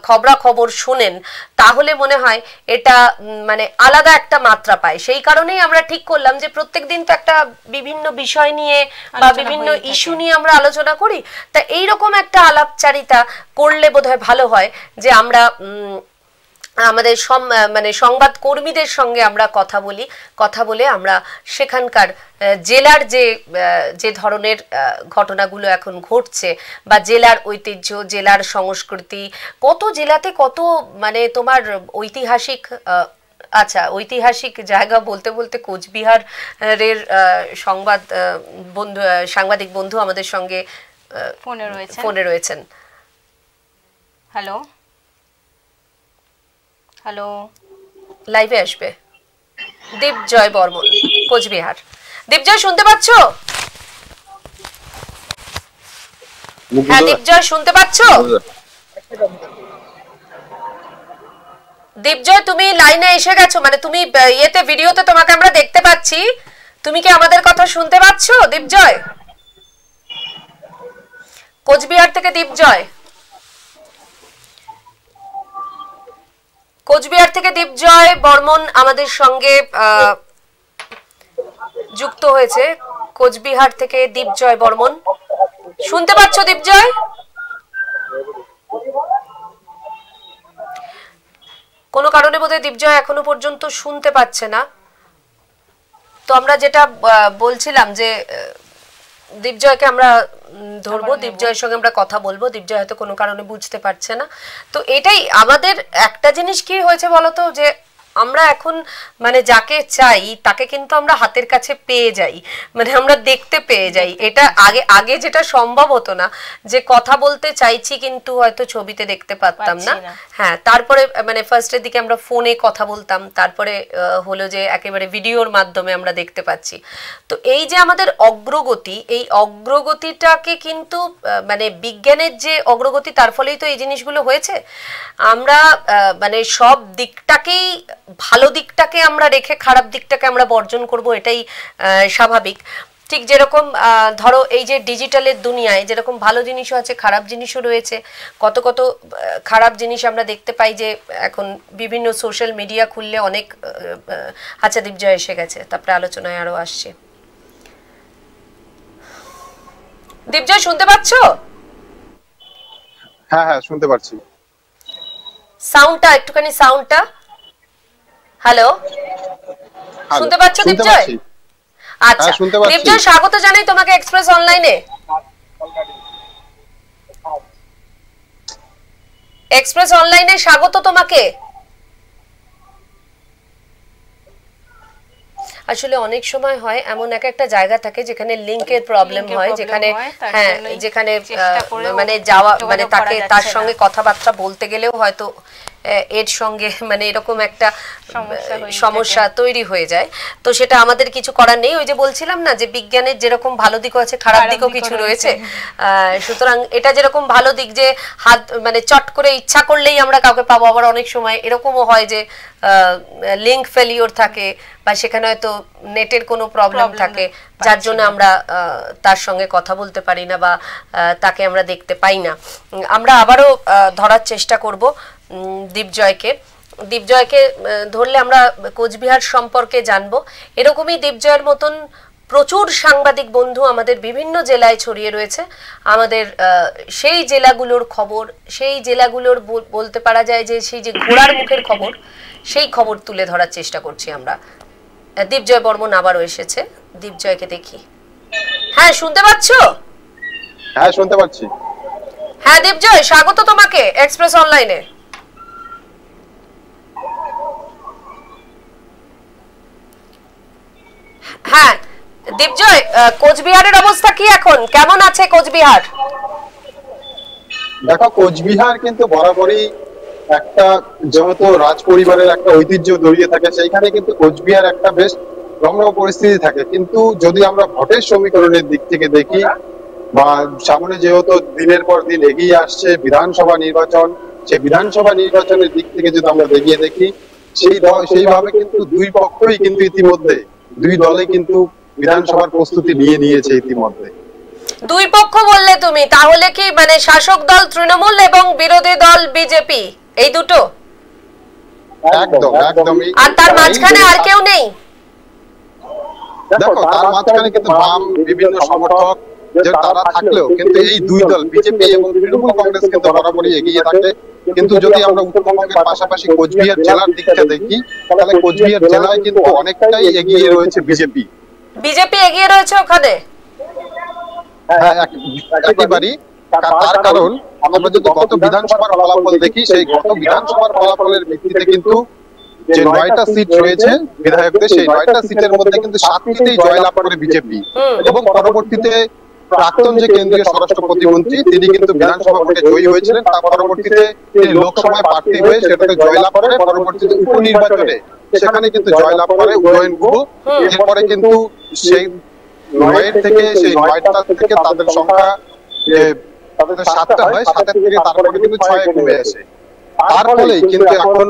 C: খবরাখবর শোনেন, তাহলে মনে হয় এটা মানে আলাদা একটা মাত্রা পায়। সেই কারণেই আমরা ঠিক করলাম যে প্রত্যেক দিন তো একটা বিভিন্ন বিষয় নিয়ে বা বিভিন্ন ইস্যু নিয়ে আমরা আলোচনা করি, তা এইরকম একটা আলাপচারিতা করলে বোধহয় ভালো হয় যে আমরা আমাদের মানে সংবাদ কর্মীদের সঙ্গে আমরা কথা বলে আমরা সেখানকার জেলার যে ধরনের ঘটনাগুলো এখন ঘটছে বা জেলার ঐতিহ্য, জেলার সংস্কৃতি, কত জেলাতে কত মানে তোমার ঐতিহাসিক ঐতিহাসিক জায়গা বলতে বলতে কোচবিহারের সাংবাদিক বন্ধু আমাদের সঙ্গে ফোনে রয়েছেন।
B: হ্যালো, হ্যালো,
C: লাইভে আসবে দীপজয় বর্মন, কোচবিহার। দীপজয় শুনতে পাচ্ছ? হ্যাঁ দীপজয় শুনতে পাচ্ছ? দীপজয় তুমি লাইনে এসে গেছো, মানে তুমি ইয়েতে ভিডিওতে তোমাকে আমরা দেখতে পাচ্ছি, তুমি কি আমাদের কথা শুনতে পাচ্ছ দীপজয়? কোচবিহার থেকে দীপজয়, কোচবিহার থেকে দীপজয় বর্মন আমাদের সঙ্গে যুক্ত হয়েছে। কোচবিহার থেকে দীপজয় বর্মন, শুনতে পাচ্ছ দীপজয়? কোনো কারণে বোধহয় দীপজয় এখনো পর্যন্ত শুনতে পাচ্ছে না। তো আমরা যেটা বলছিলাম যে দীপজয়কে আমরা ধরবো, দীপজয়ের সঙ্গে আমরা কথা বলবো। দীপজয় হয়তো কোনো কারণে বুঝতে পারছে না। তো এটাই আমাদের একটা জিনিস কি হয়েছে বলতো, যে আমরা এখন মানে যাকে চাই তাকে কিন্তু আমরা হাতের কাছে পেয়ে যাই, মানে আমরা দেখতে পেয়ে যাই। এটা আগে যেটা সম্ভব হতো না, যে কথা বলতে চাইছি কিন্তু হয়তো ছবিতে দেখতে পারতাম না। হ্যাঁ, তারপরে মানে ফার্স্টের দিকে আমরা ফোনে কথা বলতাম, তারপরে হলো যে একেবারে ভিডিওর মাধ্যমে আমরা দেখতে পাচ্ছি। তো এই যে আমাদের অগ্রগতি, এই অগ্রগতিটাকে কিন্তু মানে বিজ্ঞানের যে অগ্রগতি, তার ফলেই তো এই জিনিসগুলো হয়েছে। আমরা মানে সব দিকটাকেই, ভালো দিকটাকে আমরা রেখে খারাপ দিকটাকে আমরা বর্জন করব, এটাই স্বাভাবিক। ঠিক যেরকম ধরো এই যে ডিজিটালের দুনিয়ায় যেরকম ভালো জিনিসও আছে, খারাপ জিনিসও রয়েছে। কত কত খারাপ জিনিস আমরা দেখতে পাই যে এখন বিভিন্ন সোশ্যাল মিডিয়া খুললে অনেক। আচ্ছা দীপজয় এসে গেছে, তারপরে আলোচনায় আরো আসছে। দীপজয় শুনতে পাচ্ছ?
E: হ্যাঁ হ্যাঁ শুনতে পাচ্ছি।
C: সাউন্ডটা একটুখানি, সাউন্ডটা। হ্যালো, শুনতে পাচ্ছ দীপজয়? আচ্ছা দীপজয়, স্বাগত জানাই তোমাকে এক্সপ্রেস অনলাইনে। এক্সপ্রেস অনলাইনে স্বাগত তোমাকে। আসলে অনেক সময় হয় এমন একটা জায়গা থাকে যেখানে লিংকের প্রবলেম হয়, যেখানে হ্যাঁ যেখানে মানে যাওয়া মানে তার সঙ্গে কথাবার্তা বলতে গেলেও হয়তো এর সঙ্গে মানে এরকম একটা সমস্যা তৈরি হয়ে যায়। তো সেটা আমাদের কিছু করার নেই। ওই যে বলছিলাম না যে বিজ্ঞানের যেরকম ভালো দিকও আছে, খারাপ দিকও কিছু রয়েছে। সুতরাং এটা যেরকম ভালো দিক যে হাত মানে চট করে ইচ্ছা করলেই আমরা কাউকে পাবো, আবার অনেক সময় এরকমও হয় যে লিংক ফেলিওর থাকে বা সেখানে হয়তো নেটের কোনো প্রবলেম থাকে, যার জন্য আমরা তার সঙ্গে কথা বলতে পারি না বা তাকে আমরা দেখতে পাই না। আমরা আবারও ধরার চেষ্টা করব দীপজয়কে। দীপজয়কে ধরলে আমরা কোচবিহার সম্পর্কে জানবো। এরকমই দীপজয়ের মতন প্রচুর সাংবাদিক বন্ধু আমাদের বিভিন্ন জেলায় ছড়িয়ে রয়েছে। আমাদের সেই জেলাগুলোর খবর, সেই জেলাগুলোর বলতে পারা যায় যে সেই যে ঘোড়ার মুখের খবর, সেই খবর তুলে ধরার চেষ্টা করছি আমরা। দীপজয় বর্মন আবারও এসেছে, দীপজয়কে দেখি। হ্যাঁ শুনতে পাচ্ছ?
E: হ্যাঁ শুনতে পাচ্ছি।
C: হ্যাঁ দীপজয়, স্বাগত তোমাকে এক্সপ্রেস অনলাইনে। হ্যাঁ দীপজয়, কোচবিহারের অবস্থা কি এখন, কেমন আছে কোচবিহার?
E: দেখো কোচবিহার কিন্তু বরাবরই একটা যেহেতু রাজ পরিবারের একটা ঐতিহ্য জড়িয়ে থাকে, সেইখানে কিন্তু কোচবিহার একটা বেশ রমরম পরিস্থিতি থাকে। কিন্তু যদি আমরা ভোটের সমীকরণের দিক থেকে দেখি বা সামনে যেহেতু দিনের পর দিন এগিয়ে আসছে বিধানসভা নির্বাচন, সেই বিধানসভা নির্বাচনের দিক থেকে যদি আমরা দেখি সেইভাবে কিন্তু দুই পক্ষই কিন্তু ইতিমধ্যে দুই দলে কিন্তু বিধানসভার প্রস্তুতি নিয়ে নিয়েছে ইতিমধ্যে।
C: দুই পক্ষ বললে তুমি, তাহলে কি মানে শাসক দল তৃণমূল এবং বিরোধী দল বিজেপি এই দুটো?
E: একদম একদমই।
C: আর তার মাঝখানে আর কেউ নেই?
E: দেখো, তার মাঝখানে কিন্তু বাম বিভিন্ন সমর্থক যে তারা থাকলেও কিন্তু এই দুই দল বিজেপি এবং তৃণমূল কংগ্রেস কিন্তু বরাবরই এগিয়ে থাকে। কিন্তু যদি আমরা উত্তরবঙ্গের পাশাপাশি কোচবিহার জেলার দিকটা দেখি, তাহলে কোচবিহার জেলায় কিন্তু অনেকটাই এগিয়ে রয়েছে বিজেপি।
C: বিজেপি এগিয়ে রয়েছে ওখানে?
E: হ্যাঁ, একেবারেই। তার কারণ আমরা যদি গত বিধানসভার ফলাফল দেখি, সেই গত বিধানসভার ফলাফলের ভিত্তিতে কিন্তু যে 9টা সিট রয়েছে বিধায়কদের, সেই 9টা সিটের মধ্যে কিন্তু 7টিতেই জয়লাভ করে বিজেপি। এবং পরবর্তীতে প্রাক্তন যে কেন্দ্রীয় স্বরাষ্ট্র প্রতিমন্ত্রী তিনি কিন্তু বিধানসভা ভোটে জয়ী হয়েছিলেন, তার পরবর্তীতে তিনি লোকসভায় প্রার্থী হয়ে সেটাতে জয়লাভ করে। পরবর্তীতে উপনির্বাচনে সেখানে কিন্তু জয়লাভ করে উদয়ন গুহ। এরপরে কিন্তু সেই 9 থেকে সেই 9টা থেকে তাদের সংখ্যা যে তাদের 7টা হয়, 7 থেকে তারপরে কিন্তু 6 কমে আসে। তার ফলে কিন্তু এখন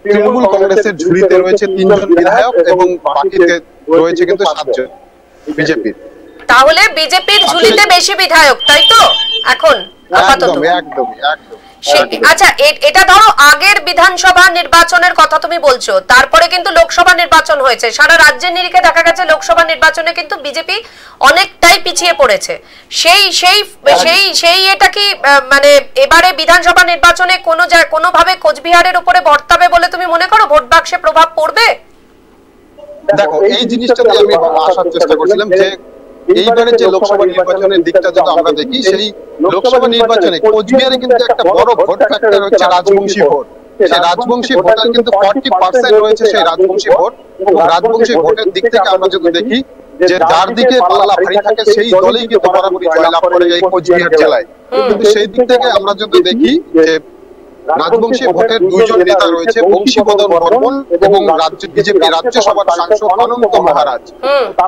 E: তৃণমূল কংগ্রেসের ঝুড়িতে রয়েছে 3 জন বিধায়ক এবং বাকিতে রয়েছে কিন্তু 7 জন বিজেপির।
C: তাহলে বিজেপির ঝুলিতে বেশি বিধায়ক, তাই তো এখন আপাতত?
E: একদমই।
C: আচ্ছা, এটা ধরো আগের বিধানসভা নির্বাচনের কথা তুমি বলছো, তারপরে কিন্তু লোকসভা নির্বাচন হয়েছে। সারা রাজ্যের নিরিখে দেখা গেছে লোকসভা নির্বাচনে কিন্তু বিজেপি অনেকটাই পিছিয়ে পড়েছে। সেই এটা কি মানে এবারে বিধানসভা নির্বাচনে কোনোভাবে কোচবিহারের উপরে বর্তাবে বলে তুমি মনে করো? ভোট বাক্সে প্রভাব পড়বে?
E: দেখো, এই জিনিসটাতে আমি আসার চেষ্টা করছিলাম যে এইবারে যে লোকসভা নির্বাচনের দিকটা যদি আমরা দেখি, সেই লোকসভা নির্বাচনে কোচবিহারে কিন্তু একটা বড় ভোট ফ্যাক্টর হচ্ছে রাজবংশী ভোট। সেই রাজবংশী ভোটার কিন্তু 40% রয়েছে সেই রাজবংশী ভোট। এবং রাজবংশী ভোটের দিক থেকে আমরা যদি দেখি যে যার দিকে পাল্লা ভারী থাকে সেই দলই কিন্তু বরাবরই জয়লাভ করে এই কোচবিহার জেলায়। কিন্তু সেই দিক থেকে আমরা যদি দেখি যে রাজবংশী ভোটের 2 জন নেতা রয়েছে, বংশীবদন বর্মন এবং বিজেপি রাজ্যসভার সাংসদ অনন্ত মহারাজ।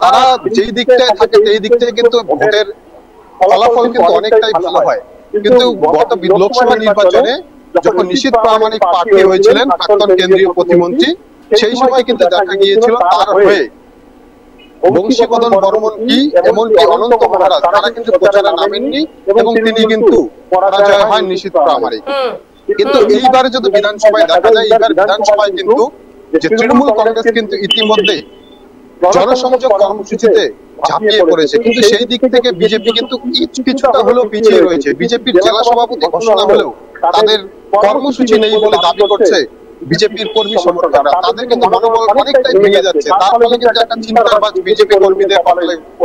E: তারা যেই দিকটায় থাকে সেই দিকটায় কিন্তু ভোটের ফলাফল কিন্তু অনেকটাই ভালো হয়। কিন্তু গত লোকসভা নির্বাচনে যখন নিশীথ প্রামাণিক প্রার্থী হয়েছিলেন প্রাক্তন কেন্দ্রীয় প্রতিমন্ত্রী, সেই সময় কিন্তু দেখা গিয়েছিল তার হয়ে বংশীবদন বর্মন কি এমনকি অনন্ত মহারাজ তারা কিন্তু প্রচারে নামেননি এবং তিনি কিন্তু পরাজয় হয় নিশীথ প্রামাণিক। কিন্তু এইবারে যদি বিধানসভায় দেখা যায়, এইবার বিধানসভায় কিন্তু যে তৃণমূল কংগ্রেস কিন্তু ইতিমধ্যে জনসংযোগ কর্মসূচিতে ঝাঁপিয়ে পড়েছে, কিন্তু সেই দিক থেকে বিজেপি কিন্তু কিছুটা হলেও পিছিয়ে রয়েছে। বিজেপির জেলা সভাপতি ঘোষণা হলেও তাদের কর্মসূচি নেই বলে দাবি করছে বিজেপির কর্মী সমর্থকরা। তাদের কিন্তু মনোবল অনেকটাই ভেঙে যাচ্ছে। তার ফলে কিন্তু একটা চিন্তাবাজ বিজেপি কর্মীদের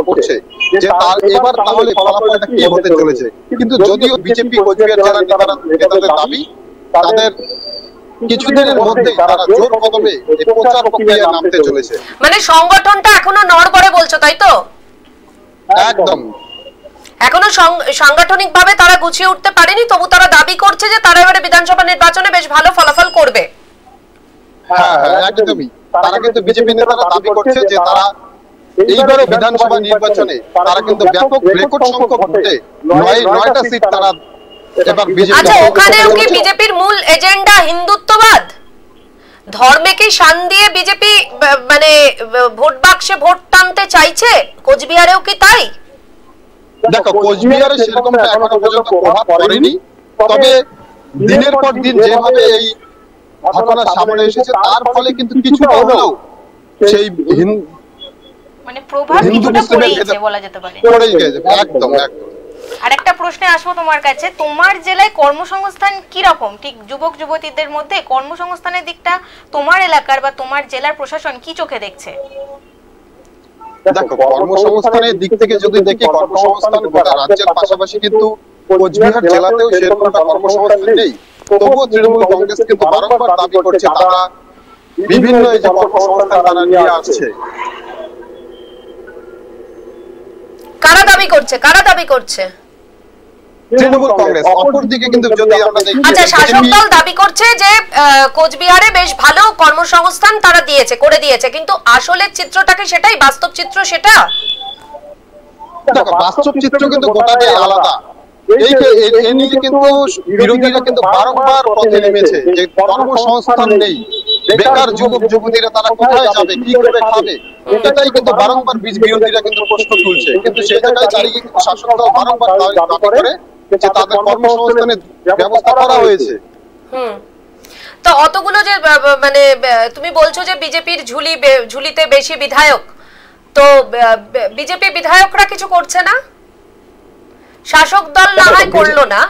E: পড়ছে যে তার এবার তাহলে ফলাফলটা কি হতে চলেছে। কিন্তু যদিও বিজেপি কোচবিহার জেলার নেতাদের দাবি তাদের কিছুদিনের মধ্যে তারা জোর কদমে এই প্রচার প্রক্রিয়ায় নামতে চলেছে।
C: মানে সংগঠনটা এখনো নড়বড়ে বলছো, তাই তো?
E: একদম।
C: এখনো সাংগঠনিকভাবে তারা গুছিয়ে উঠতে পারেনি, তবু তারা দাবি করছে যে তারা এবারে বিধানসভা নির্বাচনে বেশ ভালো ফলাফল করবে।
E: হ্যাঁ, একদমই। তারা কিন্তু বিজেপি নেতারা দাবি করছে যে তারা এইবারে বিধানসভা নির্বাচনে তারা কিন্তু ব্যাপক রেকর্ড সংখ্যক ভোটে 9টা সিট তারা এবার বিজেপি।
C: আচ্ছা, ওখানেও কি বিজেপির মূল এজেন্ডা হিন্দুত্ববাদ? ধর্মে কি শান দিয়ে বিজেপি মানে ভোট বাক্সে ভোট টানতে চাইছে? কোচবিহারেও কি তাই?
E: দেখো, কোচবিহারে সেরকমটা এখনো পর্যন্ত প্রভাব পড়েনি, তবে দিনের পর দিন যেভাবে এই ঘটনা সামনে এসেছে তার ফলে কিন্তু কিছুটা হলেও সেই
B: মানে প্রভাব কিছুটা পড়েছে বলা যেতে পারে।
E: একদম।
B: আরেকটা প্রশ্নে আসবো তোমার কাছে, তোমার জেলায় কর্মসংস্থান কি রকম? ঠিক যুবক যুবতীদের মধ্যে কর্মসংস্থানের দিকটা তোমার এলাকার বা তোমার জেলার প্রশাসন কি চোখে দেখছে?
E: দেখো, কর্মসংস্থানের দিক থেকে যদি দেখি, কর্মসংস্থান গোটা রাজ্যের পাশাপাশি কিন্তু কোচবিহার জেলাতেও সেরকমটা কর্মসংস্থান নেই। তবুও তৃণমূল কংগ্রেস কিন্তু বারংবার দাবি করছে তারা বিভিন্ন এই যে কর্মসংস্থান তারা নিয়ে আসছে।
C: কারা দাবি করছে?
E: তৃণমূল কংগ্রেস। অপরদিকে কিন্তু যদি আমরা দেখি,
C: আচ্ছা, শাসক দল দাবি করছে যে কোচবিহারে বেশ ভালো কর্মসংস্থান তারা করে দিয়েছে, কিন্তু আসলে চিত্রটাকে সেটাই, বাস্তব চিত্র সেটা?
E: দেখো, বাস্তব চিত্র কিন্তু গোটাটাই আলাদা। এই নিয়ে কিন্তু বিরোধীরা কিন্তু বারংবার পথে নেমেছে যে কর্মসংস্থান নেই, বেকার যুবক যুবতীরা তারা কোথায় যাবে, কি করে খাবে, এটাই কিন্তু বারংবার বিরোধীরা কিন্তু প্রশ্ন তুলছে। কিন্তু সেই জায়গায় দাঁড়িয়ে কিন্তু শাসক দল বারংবার দাবি করে যে তাদের কর্মসংস্থানের ব্যবস্থা করা হয়েছে।
C: তো অতগুলো যে মানে তুমি বলছো যে বিজেপির ঝুলিতে বেশি বিধায়ক, তো বিজেপি বিধায়করা কিছু করছে না, শাসক দল না হয় করলো না।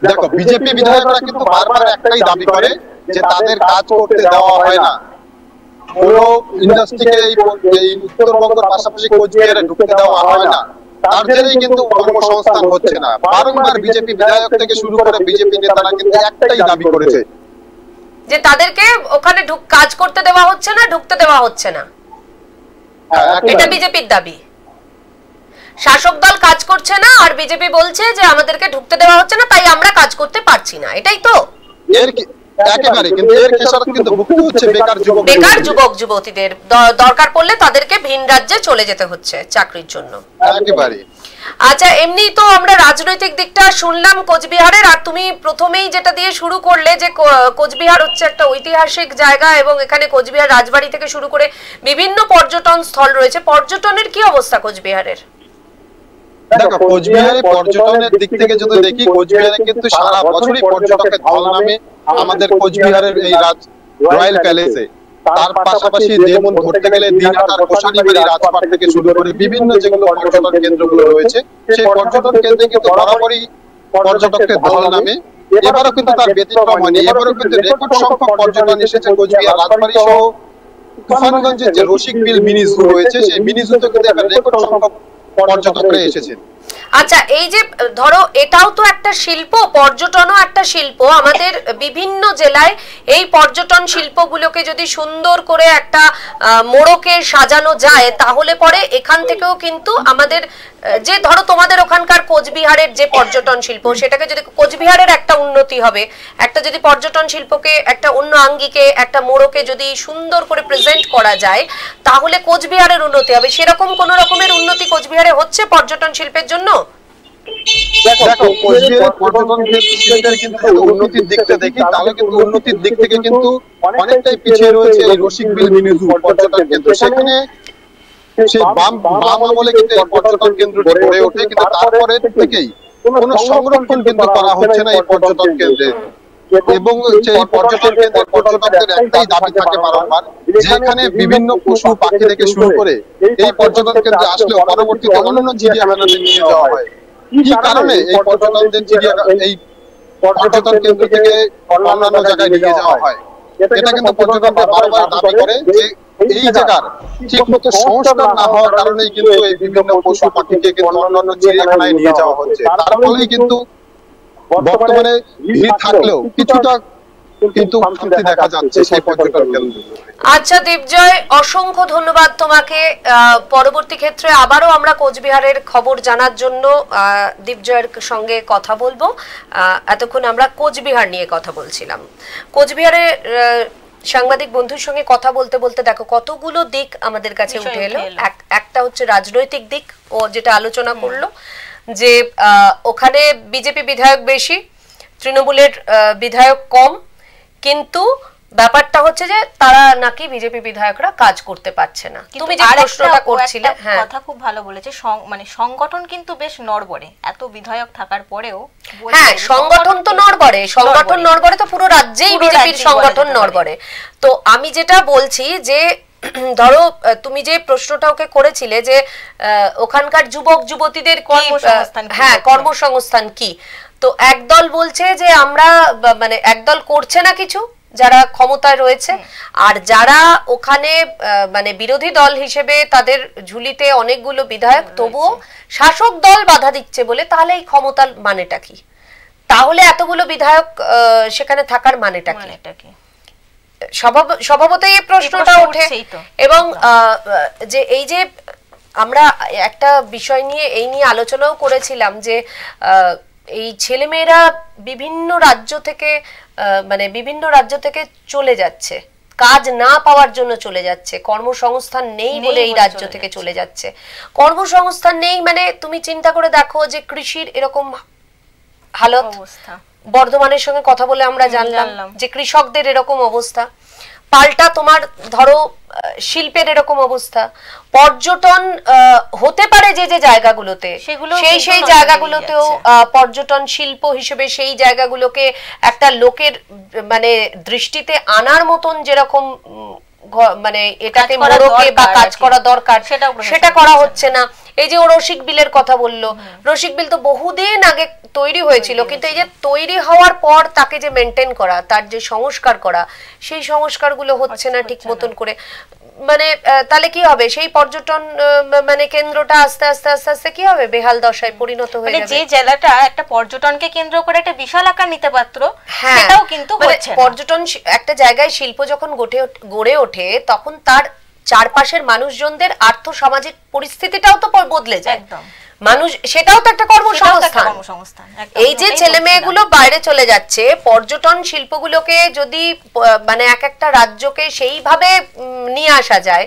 E: দেখো বিজেপি বিধায়করা কিন্তু বারবার একটাই দাবি করে যে তাদের কাজ করতে দেওয়া হয় না, কোন ইন্ডাস্ট্রিকে এই উত্তরবঙ্গের পাশাপাশি কোচবিহারে ঢুকতে দেওয়া হয় না, তার জন্যই কিন্তু কর্মসংস্থান হচ্ছে না। বারংবার বিজেপি বিধায়ক থেকে শুরু করে বিজেপি নেতারা কিন্তু একটাই দাবি করেছে
C: যে তাদেরকে ওখানে কাজ করতে দেওয়া হচ্ছে না, ঢুকতে দেওয়া হচ্ছে না। এটা বিজেপির দাবি। শাসক দল কাজ করছে না আর বিজেপি বলছে যে আমাদেরকে ঢুকতে দেওয়া হচ্ছে না, তাই আমরা কাজ করতে পারছি না, এটাই তো?
E: একেবারে, কিন্তু এর খেসারত কিন্তু ভুগতে হচ্ছে বেকার যুবক
C: যুবতীদের। দরকার পড়লে তাদেরকে ভিন রাজ্যে চলে যেতে হচ্ছে চাকরির জন্য।
E: একেবারে।
C: আচ্ছা, এমনি তো আমরা রাজনৈতিক দিকটা শুনলাম কোচবিহারের, আর তুমি প্রথমেই যেটা দিয়ে শুরু করলে যে কোচবিহার হচ্ছে একটা ঐতিহাসিক জায়গা এবং এখানে কোচবিহার রাজবাড়ি থেকে শুরু করে বিভিন্ন পর্যটন স্থল রয়েছে। পর্যটনের কি অবস্থা কোচবিহারের?
E: দেখো কোচবিহারে পর্যটনের দিক থেকে যদি দেখি, কোচবিহারে কিন্তু সারা বছরই পর্যটকের ঢল নামে আমাদের কোচবিহারের এই রয়্যাল প্যালেসে। তার পাশাপাশি যেমন ধরতে গেলে দিনহাটার কোষানিবাড়ি রাজপাট থেকে শুরু করে বিভিন্ন যেগুলো পর্যটন কেন্দ্রগুলো রয়েছে, সেই পর্যটন কেন্দ্রে কিন্তু বরাবরই পর্যটকের ঢল নামে। এবারও কিন্তু তার ব্যতিক্রম হয়নি, এবারও কিন্তু রেকর্ড সংখ্যক পর্যটন এসেছে কোচবিহার রাজবাড়ি সহ তুফানগঞ্জের যে রসিক বিল মিনি জু রয়েছে, সেই মিনি জুতে কিন্তু একটা রেকর্ড সংখ্যক পর্যটকরা এসেছেন।
C: আচ্ছা, এই যে ধরো এটাও তো একটা শিল্প, পর্যটনও একটা শিল্প। আমাদের বিভিন্ন জেলায় এই পর্যটন শিল্পগুলোকে যদি সুন্দর করে একটা মোড়কে সাজানো যায়, তাহলে পরে এখান থেকেও কিন্তু আমাদের যে ধরো তোমাদের ওখানকার কোচবিহারের যে পর্যটন শিল্প, সেটাকে যদি কোচবিহারের একটা উন্নতি হবে, একটা যদি পর্যটন শিল্পকে একটা অন্য আঙ্গিকে একটা মোড়কে যদি সুন্দর করে প্রেজেন্ট করা যায়, তাহলে কোচবিহারের উন্নতি হবে। সেরকম কোন রকমের উন্নতি কোচবিহারে হচ্ছে পর্যটন শিল্পের জন্য?
E: দেখো কোচবিহারের পর্যটন শিল্পের কিন্তু উন্নতির দিকটা দেখি, তাহলে কিন্তু উন্নতির দিক থেকে কিন্তু অনেকটাই পিছিয়ে রয়েছে এই রসিক বিল মিনি জু পর্যটন কেন্দ্র। সেখানে সেই বাম আমলে কিন্তু এই পর্যটন কেন্দ্রটি গড়ে ওঠে, কিন্তু তারপরে থেকেই কোনো সংরক্ষণ কিন্তু করা হচ্ছে না এই পর্যটন কেন্দ্রে। এবং এই পর্যটন কেন্দ্রের পর্যটকদের একটাই দাবি থাকে বারংবার, যেখানে বিভিন্ন পশু পাখি থেকে শুরু করে এই পর্যটন কেন্দ্রে আসলেও পরবর্তীতে অন্য চিড়িয়াখানাতে নিয়ে যাওয়া হয়। কি কারণে এই পর্যটকদের এই পর্যটন কেন্দ্র থেকে অন্যান্য জায়গায় নিয়ে যাওয়া হয়? এটা কিন্তু পর্যটকরা বারবার দাবি করে যে এই জায়গার ঠিকমতো সংস্কার না হওয়ার কারণেই কিন্তু এই বিভিন্ন পশু পাখিকে কিন্তু অন্যান্য চিড়িয়াখানায় নিয়ে যাওয়া হচ্ছে। তার ফলেই কিন্তু বর্তমানে ভিড় থাকলেও কিছুটা কিন্তু শান্তি দেখা যাচ্ছে সেই পর্যটন কেন্দ্রে।
C: আচ্ছা দীপজয়, অসংখ্য ধন্যবাদ তোমাকে। পরবর্তী ক্ষেত্রে আবারও আমরা কোচবিহারের খবর জানার জন্য দীপজয়ের সঙ্গে কথা বলবো। এতক্ষণ আমরা কোচবিহার নিয়ে কথা বলছিলাম। কোচবিহারে সাংবাদিক বন্ধুর সঙ্গে কথা বলতে বলতে দেখো কতগুলো দিক আমাদের কাছে উঠে এলো। একটা হচ্ছে রাজনৈতিক দিক, ও যেটা আলোচনা করলো যে ওখানে বিজেপি বিধায়ক বেশি, তৃণমূলের বিধায়ক কম, কিন্তু ব্যাপারটা হচ্ছে যে তারা নাকি বিজেপি বিধায়করা কাজ করতে পারছে না। তুমি যে প্রশ্নটা করছিলে,
B: হ্যাঁ, কথা খুব ভালো বলেছে। মানে সংগঠন কিন্তু বেশ নড়বড়ে, এত বিধায়ক থাকার পরেও।
C: হ্যাঁ, সংগঠন তো নড়বড়ে, সংগঠন নড়বড়ে তো পুরো রাজ্যেই বিজেপির সংগঠন নড়বড়ে। তো আমি যেটা বলছি যে ধরো তুমি যে প্রশ্নটা ওকে করেছিলে যে ওখানকার যুবক যুবতীদের কর্মসংস্থান কি, তো একদল বলছে যে আমরা মানে একদল করছে না কিছু যারা ক্ষমতায় রয়েছে, আর যারা ওখানে মানে বিরোধী দল হিসেবে তাদের ঝুলিতে অনেকগুলো বিধায়ক, তবুও শাসক দল বাধা দিচ্ছে বলে, তাহলে এই ক্ষমতার মানেটা কি? তাহলে এতগুলো বিধায়ক সেখানে থাকার মানেটা কি? স্বভাবতই এই প্রশ্নটা ওঠে। এবং যে এই যে আমরা একটা বিষয় নিয়ে আলোচনাও করেছিলাম যে এই ছেলেমেয়েরা বিভিন্ন রাজ্য থেকে চলে যাচ্ছে, কাজ না পাওয়ার জন্য চলে যাচ্ছে, কর্মসংস্থান নেই বলে এই রাজ্য থেকে চলে যাচ্ছে। কর্মসংস্থান নেই মানে তুমি চিন্তা করে দেখো যে কৃষির এরকম হালত, বর্ধমানের সঙ্গে কথা বলে আমরা জানলাম যে কৃষকদের এরকম অবস্থা, পাল্টা তোমার ধরো শিল্পের এরকম অবস্থা, পর্যটন হতে পারে যে যে জায়গাগুলোতে সেই জায়গাগুলোতেও পর্যটন শিল্প হিসেবে সেই জায়গাগুলোকে একটা লোকের মানে দৃষ্টিতে আনার মতন যেরকম মানে এটাকে মোড়কে বা কাজ করা দরকার সেটা করা হচ্ছে না। এই যে ও রসিক বিলের কথা বললো, রসিক বিল তো বহুদিন আগে তৈরি হয়েছিল, কিন্তু এই যে তৈরি হওয়ার পর তাকে যে মেনটেন করা, তার যে সংস্কার করা, সেই সংস্কারগুলো হচ্ছে না ঠিক মতন করে। মানে তাহলে কি হবে, সেই পর্যটন মানে কেন্দ্রটা আস্তে আস্তে আস্তে আস্তে কি হবে, বেহাল দশায় পরিণত হয়ে যাবে।
B: যে জেলাটা একটা পর্যটনকে কেন্দ্র করে একটা বিশাল আকার নিতে পারত, সেটাও কিন্তু হচ্ছে না।
C: পর্যটন একটা জায়গায় শিল্প যখন গড়ে ওঠে তখন তার চারপাশের মানুষজনদের আর্থ সামাজিক পরিস্থিতিটাও তো বদলে যায়। মানুষ সেটাও তো একটা কর্মসংস্থান। এই যে ছেলে মেয়েগুলো বাইরে চলে যাচ্ছে, পর্যটন শিল্পগুলোকে যদি মানে এক একটা রাজ্যকে সেইভাবে নিয়ে আসা যায়,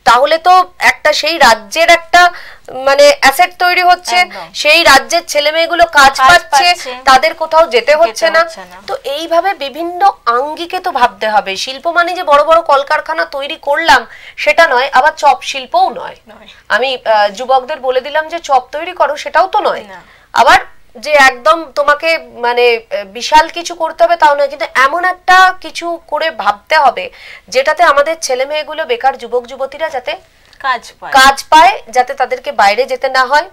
C: তাহলে তো একটা সেই রাজ্যের একটা মানে অ্যাসেট তৈরি হচ্ছে, সেই রাজ্যের ছেলে মেয়েগুলো কাজ পাচ্ছে, তাদের কোথাও যেতে হচ্ছে না। তো এইভাবে বিভিন্ন আঙ্গিকে তো ভাবতে হবে। শিল্প মানে যে বড় বড় কলকারখানা তৈরি করলাম সেটা নয়, আবার চপ শিল্পও নয়। আমি যুবকদের বলে দিলাম যে চপ তৈরি করো, সেটাও তো নয়। আবার যে একদম তোমাকে মানে বিশাল কিছু করতে হবে তাও নয়, কিন্তু এমন একটা কিছু করে ভাবতে হবে যেটাতে আমাদের ছেলে মেয়েগুলো, বেকার যুবক যুবতীরা যাতে কাজ পায়, যাতে তাদেরকে বাইরে যেতে না হয়।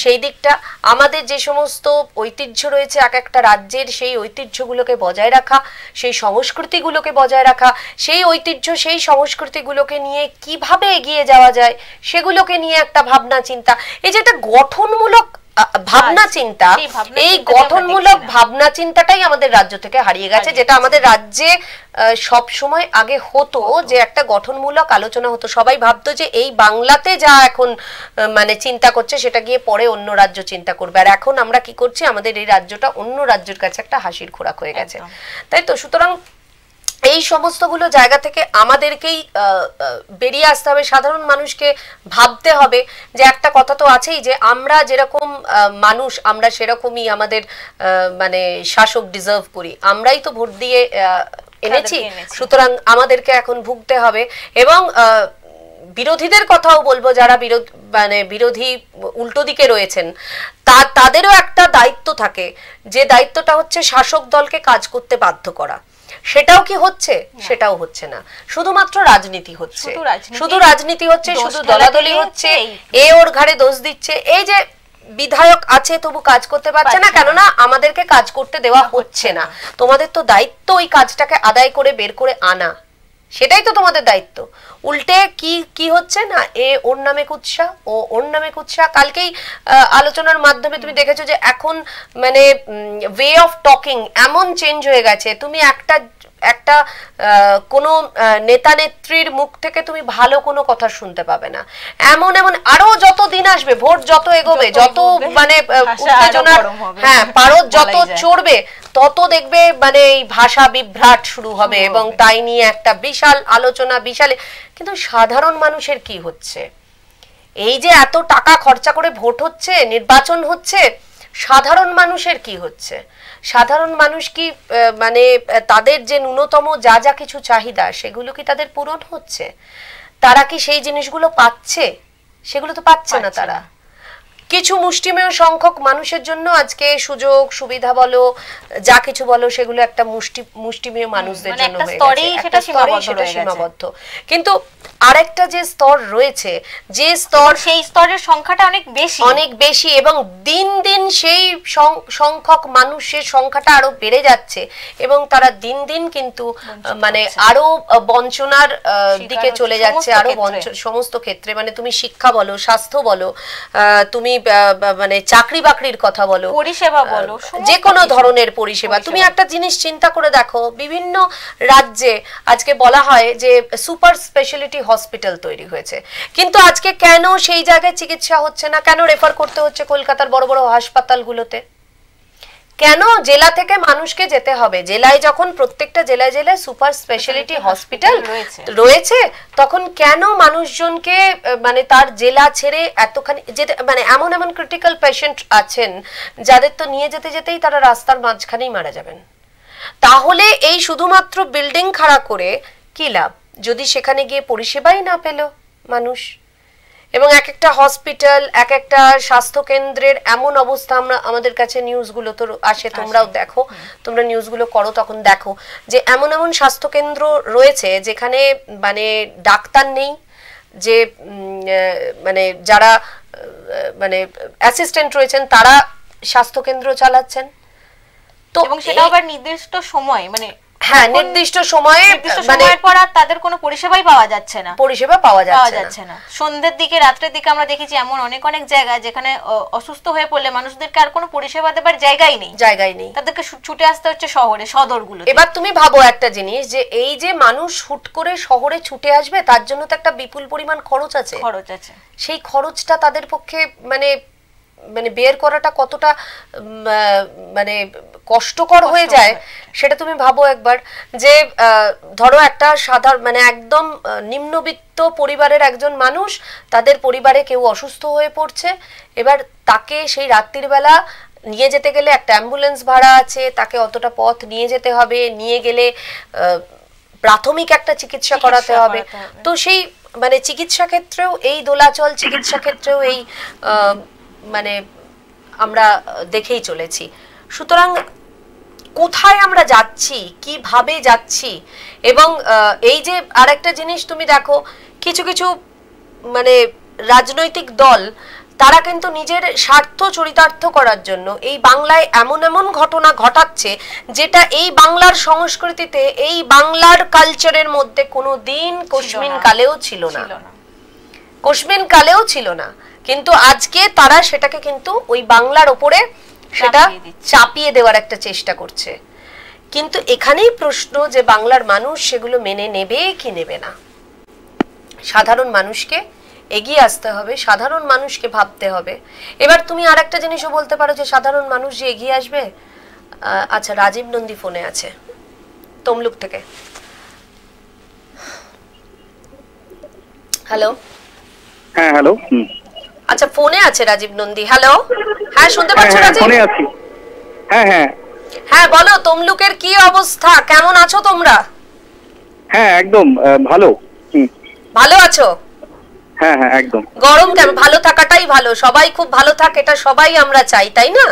C: সেই দিকটা আমাদের যে সমস্ত ঐতিহ্য রয়েছে এক একটা রাজ্যের, সেই ঐতিহ্যগুলোকে বজায় রাখা, সেই সংস্কৃতিগুলোকে বজায় রাখা, সেই ঐতিহ্য সেই সংস্কৃতিগুলোকে নিয়ে কিভাবে এগিয়ে যাওয়া যায় সেগুলোকে নিয়ে একটা ভাবনা চিন্তা, এই যে একটা গঠনমূলক ভাবনা চিন্তা, এই গঠনমূলক ভাবনা চিন্তাটাই আমাদের রাজ্য থেকে হারিয়ে গেছে। যেটা আমাদের রাজ্যে সব সময় আগে হতো, যে একটা গঠনমূলক আলোচনা হতো, সবাই ভাবতো যে এই বাংলাতে যা এখন মানে চিন্তা করছে সেটা গিয়ে পরে অন্য রাজ্য চিন্তা করবে। আর এখন আমরা কি করছি, আমাদের এই রাজ্যটা অন্য রাজ্যের কাছে একটা হাসির খোরাক হয়ে গেছে, তাই তো? সুতরাং এই সমস্তগুলো জায়গা থেকে আমাদেরকেই বেরিয়ে আসতে হবে, সাধারণ মানুষকে ভাবতে হবে যে একটা কথা তো আছেই যে আমরা যেরকম মানুষ আমরা সেরকমই আমাদের মানে শাসক ডিজার্ভ করি, আমরাই তো ভোট দিয়ে এনেছি, সুতরাং আমাদেরকে এখন ভুগতে হবে। এবং বিরোধীদের কথাও বলবো, যারা বিরোধী উল্টো দিকে রয়েছেন, তাদেরও একটা দায়িত্ব থাকে, যে দায়িত্বটা হচ্ছে শাসক দলকে কাজ করতে বাধ্য করা। সেটাও কি হচ্ছে? সেটাও হচ্ছে না, শুধুমাত্র রাজনীতি হচ্ছে, শুধু রাজনীতি হচ্ছে, শুধু দলাদলি হচ্ছে, এ ওর ঘাড়ে দোষ দিচ্ছে। এই যে বিধায়ক আছে তবু কাজ করতে পারছে না, কেননা আমাদেরকে কাজ করতে দেওয়া হচ্ছে না। তোমাদের তো দায়িত্ব ওই কাজটাকে আদায় করে বের করে আনা, সেটাই তো তোমাদের দায়িত্ব। উল্টে কি হচ্ছে না, এ ওর নামে কুৎসা, ও ওর নামে কুৎসা। কালকেই আলোচনার মাধ্যমে তুমি দেখেছো যে এখন মানে ওয়ে অফ টকিং এমন চেঞ্জ হয়ে গেছে, তুমি একটা কোনো নেতা নেত্রীর মুখ থেকে তুমি ভালো কোনো কথা শুনতে পাবে না। এমন আরো যত দিন আসবে, ভোট যত এগোবে, যত মানে উত্তেজনার পারদ যত চড়বে, তত দেখবে মানে এই ভাষা বিভ্রাট শুরু হবে, এবং তাই নিয়ে একটা বিশাল আলোচনা, বিশাল। কিন্তু সাধারণ মানুষের কি হচ্ছে? এই যে এত টাকা খরচা করে ভোট হচ্ছে, নির্বাচন হচ্ছে, সাধারণ মানুষের কি হচ্ছে? সাধারণ মানুষ কি মানে তাদের যে ন্যূনতম যা কিছু চাহিদা সেগুলো কি তাদের পূরণ হচ্ছে? তারা কি সেই জিনিসগুলো পাচ্ছে? সেগুলো তো পাচ্ছে না তারা। কিছু মুষ্টিমেয় সংখ্যক মানুষের জন্য আজকে সুযোগ সুবিধা বলো, যা কিছু বলো, সেগুলো একটা মুষ্টিমেয় মানুষদের জন্য হয়ে গেছে, সেটা সীমাবদ্ধ। কিন্তু আরেকটা যে স্তর রয়েছে, যে স্তর,
B: সেই স্তরের সংখ্যাটা অনেক বেশি,
C: এবং দিন দিন সেই সংখ্যক মানুষের সংখ্যাটা আরো বেড়ে যাচ্ছে, এবং তারা দিন দিন কিন্তু মানে আরো বঞ্চনার দিকে চলে যাচ্ছে, আরো সমস্ত ক্ষেত্রে। মানে তুমি শিক্ষা বলো, স্বাস্থ্য বলো, তুমি মানে চাকরি বাকরির কথা বলো,
B: পরিষেবা বলো,
C: যে কোনো ধরনের পরিষেবা। তুমি একটা জিনিস চিন্তা করে দেখো, বিভিন্ন রাজ্যে আজকে বলা হয় যে সুপার স্পেশালিটি হসপিটাল তৈরি হয়েছে, কিন্তু আজকে কেন সেই জায়গায় চিকিৎসা হচ্ছে না? কেন রেফার করতে হচ্ছে কলকাতার বড় বড় হাসপাতালগুলোতে? কেন জেলা থেকে মানুষকে যেতে হবে? জেলায় যখন প্রত্যেকটা জেলায় জেলায় সুপার স্পেশালিটি হসপিটাল রয়েছে, তখন কেন মানুষজনকে মানে তার জেলা ছেড়ে এতখানি যেতে, মানে এমন এমন ক্রিটিক্যাল পেশেন্ট আছেন যাদের তো নিয়ে যেতে যেতেই তারা রাস্তার মাঝখানেই মারা যাবেন। তাহলে এই শুধুমাত্র বিল্ডিং খাড়া করে কি লাভ যদি সেখানে গিয়ে পরিষেবাই না পেল মানুষ? এবং এক একটা হসপিটাল, এক একটা স্বাস্থ্য কেন্দ্রের এমন অবস্থা, আমরা আমাদের কাছে নিউজগুলো তো আসে, তোমরাও দেখো, তোমরা নিউজগুলো করো তখন দেখো যে এমন এমন স্বাস্থ্য কেন্দ্র রয়েছে যেখানে মানে ডাক্তার নেই, যে মানে যারা মানে অ্যাসিস্ট্যান্ট রয়েছেন তারা স্বাস্থ্য কেন্দ্র চালাচ্ছেন। তো
B: এবং সেটা আবার নির্দিষ্ট সময়, মানে
C: হ্যাঁ নির্দিষ্ট সময়ে,
B: মানে পর আর তাদের কোনো পরিষেবাই পাওয়া যাচ্ছে না,
C: পরিষেবা পাওয়া যাচ্ছে না।
B: সন্ধ্যের দিকে, রাত্রের দিকে আমরা দেখেছি এমন অনেক অনেক জায়গা যেখানে অসুস্থ হয়ে পড়লে মানুষদেরকে আর কোনো পরিষেবা দেবার জায়গাই নেই, তাদেরকে ছুটে আসতে হচ্ছে শহরে, সদরগুলো।
C: এবার তুমি ভাবো একটা জিনিস, যে এই যে মানুষ হুট করে শহরে ছুটে আসবে, তার জন্য তো একটা বিপুল পরিমাণ খরচ আছে। সেই খরচটা তাদের পক্ষে মানে মানে বের করাটা কতটা মানে কষ্টকর হয়ে যায় সেটা তুমি ভাবো একবার। যে ধরো একটা সাধারণ মানে একদম নিম্নবিত্ত পরিবারের একজন মানুষ, তাদের পরিবারে কেউ অসুস্থ হয়ে পড়ছে, এবার তাকে সেই রাত্রির বেলা নিয়ে যেতে গেলে একটা অ্যাম্বুলেন্স ভাড়া আছে, তাকে অতটা পথ নিয়ে যেতে হবে, নিয়ে গেলে প্রাথমিক একটা চিকিৎসা করাতে হবে। তো সেই মানে চিকিৎসা ক্ষেত্রেও এই দোলাচল, চিকিৎসা ক্ষেত্রেও এই মানে আমরা দেখেই চলেছি। সুতরাং কোথায় আমরা যাচ্ছি, কিভাবে যাচ্ছি? এবং এই যে আরেকটা জিনিস তুমি দেখো, কিছু কিছু মানে রাজনৈতিক দল তারা কিন্তু নিজের স্বার্থ চরিতার্থ করার জন্য এই বাংলায় এমন এমন ঘটনা ঘটাচ্ছে যেটা এই বাংলার সংস্কৃতিতে, এই বাংলার কালচারের মধ্যে কোনো দিন কোশমিন কালেও ছিল না, কোশমিন কালেও ছিল না। কিন্তু আজকে তারা সেটাকে কিন্তু ওই বাংলার ওপরে সেটা চাপিয়ে দেওয়ার একটা চেষ্টা করছে। কিন্তু এখানেই প্রশ্ন যে বাংলার মানুষ সেগুলো মেনে নেবে কি নেবে না। সাধারণ মানুষকে এগিয়ে আসতে হবে, সাধারণ মানুষকে ভাবতে হবে। এবার তুমি আরেকটা জিনিসও বলতে পারো যে সাধারণ মানুষ যে এগিয়ে আসবে। আচ্ছা, রাজীব নন্দী ফোনে আছে তমলুক থেকে। হ্যালো।
F: হ্যাঁ হ্যালো।
C: আচ্ছা, ফোনে আছে রাজীব নন্দী। হ্যালো, হ্যাঁ শুনতে পাচ্ছ রাজীব?
F: ফোনে আছি। হ্যাঁ হ্যাঁ
C: হ্যাঁ, বলো তমলুকের কি অবস্থা, কেমন আছো তোমরা?
F: হ্যাঁ একদম ভালো।
C: ভালো আছো?
F: হ্যাঁ হ্যাঁ একদম।
C: গরম কেন? ভালো থাকাটাই ভালো, সবাই খুব ভালো থাক, এটা সবাই আমরা চাই, তাই না?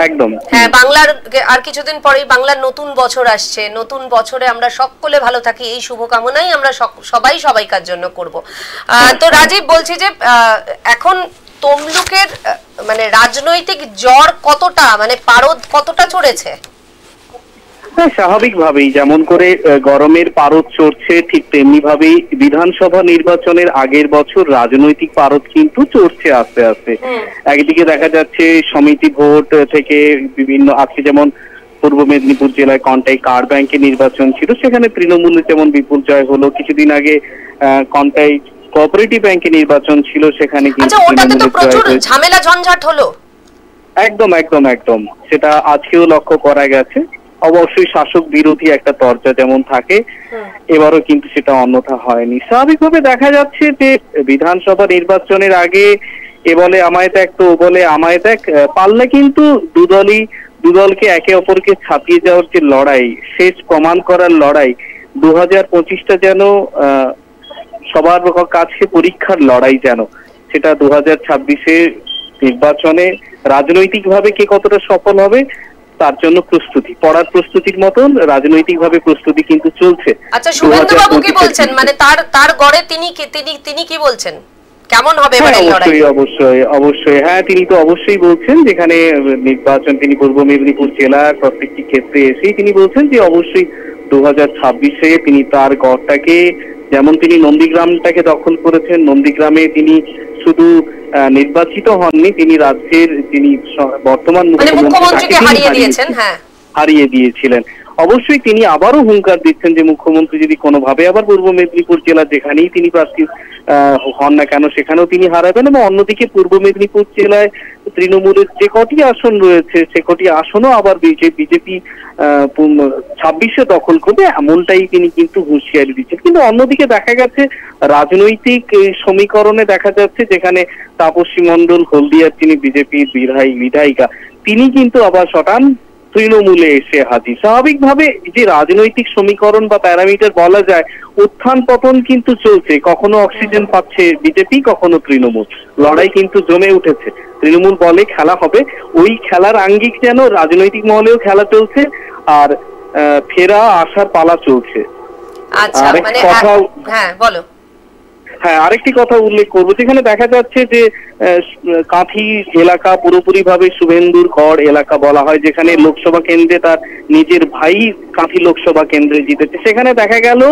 F: একদম।
C: হ্যাঁ, বাংলার আর কিছুদিন পরেই বাংলার নতুন বছর আসছে, নতুন বছরে আমরা সকলে ভালো থাকি এই শুভকামনাই আমরা সবাই সবাইকার জন্য করব। তো রাজীব, বলছি যে এখন তমলুকের মানে রাজনৈতিক জ্বর কতটা, মানে পারদ কতটা চড়েছে?
F: স্বাভাবিকভাবেই যেমন করে গরমের পারদ চড়ছে, ঠিক তেমনি ভাবেই বিধানসভা নির্বাচনের আগের বছর রাজনৈতিক পারদ কিন্তু চড়ছে আস্তে আস্তে। একদিকে দেখা যাচ্ছে সমিতি ভোট থেকে বিভিন্ন, আজকে যেমন পূর্ব মেদিনীপুর জেলায় কন্টাই কার ব্যাংকের নির্বাচন ছিল, সেখানে তৃণমূলের যেমন বিপুল জয় হলো। কিছুদিন আগে কন্টাই কোঅপারেটিভ ব্যাংকের নির্বাচন ছিল, সেখানে কিন্তু
C: প্রচুর ঝামেলা ঝঞ্ঝাট হলো।
F: একদম একদম একদম, সেটা আজকেও লক্ষ্য করা গেছে। অবশ্যই শাসক বিরোধী একটা তরজা যেমন থাকে, এবারও কিন্তু সেটা অন্যথা হয়নি। স্বাভাবিকভাবে দেখা যাচ্ছে যে বিধানসভা নির্বাচনের আগে এ বলে আমায় দেখ, তো ও বলে আমায় দেখ, পারলে কিন্তু দুদলকে একে অপরকে ছাপিয়ে যাওয়ার যে লড়াই, শেষ প্রমাণ করার লড়াই, 2025টা যেন সবার কাছে পরীক্ষার লড়াই, যেন সেটা 2026-এ নির্বাচনে রাজনৈতিকভাবে কে কতটা সফল হবে তার জন্য প্রস্তুতি, পড়ার প্রস্তুতির মতন রাজনৈতিকভাবে প্রস্তুতি কিন্তু চলছে।
C: আচ্ছা, শুভেন্দু বাবু কি বলছেন, মানে তার গড়ে তিনি কি বলছেন, কেমন হবে এবারের লড়াই?
F: অবশ্যই হ্যাঁ, তিনি তো অবশ্যই বলছেন, যেখানে নির্বাচন তিনি পূর্ব মেদিনীপুর জেলার প্রত্যেকটি ক্ষেত্রে এসেই তিনি বলছেন যে অবশ্যই 2026-এ তিনি তার গড়টাকে, যেমন তিনি নন্দীগ্রামটাকে দখল করেছেন, নন্দীগ্রামে তিনি শুধু নির্বাচিত হননি, তিনি রাজ্যের যিনি বর্তমান মুখ্যমন্ত্রীকে হারিয়ে দিয়েছিলেন। অবশ্যই তিনি আবারও হুঙ্কার দিচ্ছেন যে মুখ্যমন্ত্রী যদি কোনোভাবে আবার পূর্ব মেদিনীপুর জেলা যেখানেই তিনি প্রার্থী হন না কেন সেখানেও তিনি হারাবেন, এবং অন্যদিকে পূর্ব মেদিনীপুর জেলায় তৃণমূলের যে কটি আসন রয়েছে সে কটি আসনও আবার বিজেপি 26-এ দখল করবে, এমনটাই তিনি কিন্তু হুঁশিয়ারি দিচ্ছেন। কিন্তু অন্যদিকে দেখা গেছে রাজনৈতিক সমীকরণে দেখা যাচ্ছে যেখানে তাপসী মণ্ডল হলদিয়ার তিনি বিজেপির বিধায়িকা, তিনি কিন্তু আবার শটান তৃণমূলে এসে হাজির। স্বাভাবিকভাবে যে রাজনৈতিক সমীকরণ বা প্যারামিটার বলা যায়, উত্থান পতন কিন্তু চলছে, কখনো অক্সিজেন পাচ্ছে বিজেপি, কখনো তৃণমূল, লড়াই কিন্তু জমে উঠেছে। তৃণমূল বলে খেলা হবে, ওই খেলার আঙ্গিক যেন রাজনৈতিক মহলেও খেলা চলছে, আর ফেরা আসার পালা চলছে।
C: আচ্ছা, মানে হ্যাঁ বলো।
F: হ্যাঁ, আরেকটি কথা উল্লেখ করবো, যেখানে দেখা যাচ্ছে যে কাঁথি এলাকা পুরোপুরি ভাবে শুভেন্দুর গড় এলাকা বলা হয়, যেখানে লোকসভা কেন্দ্রে তার নিজের ভাই কাঁথি লোকসভা কেন্দ্রে জিতেছে। সেখানে দেখা গেল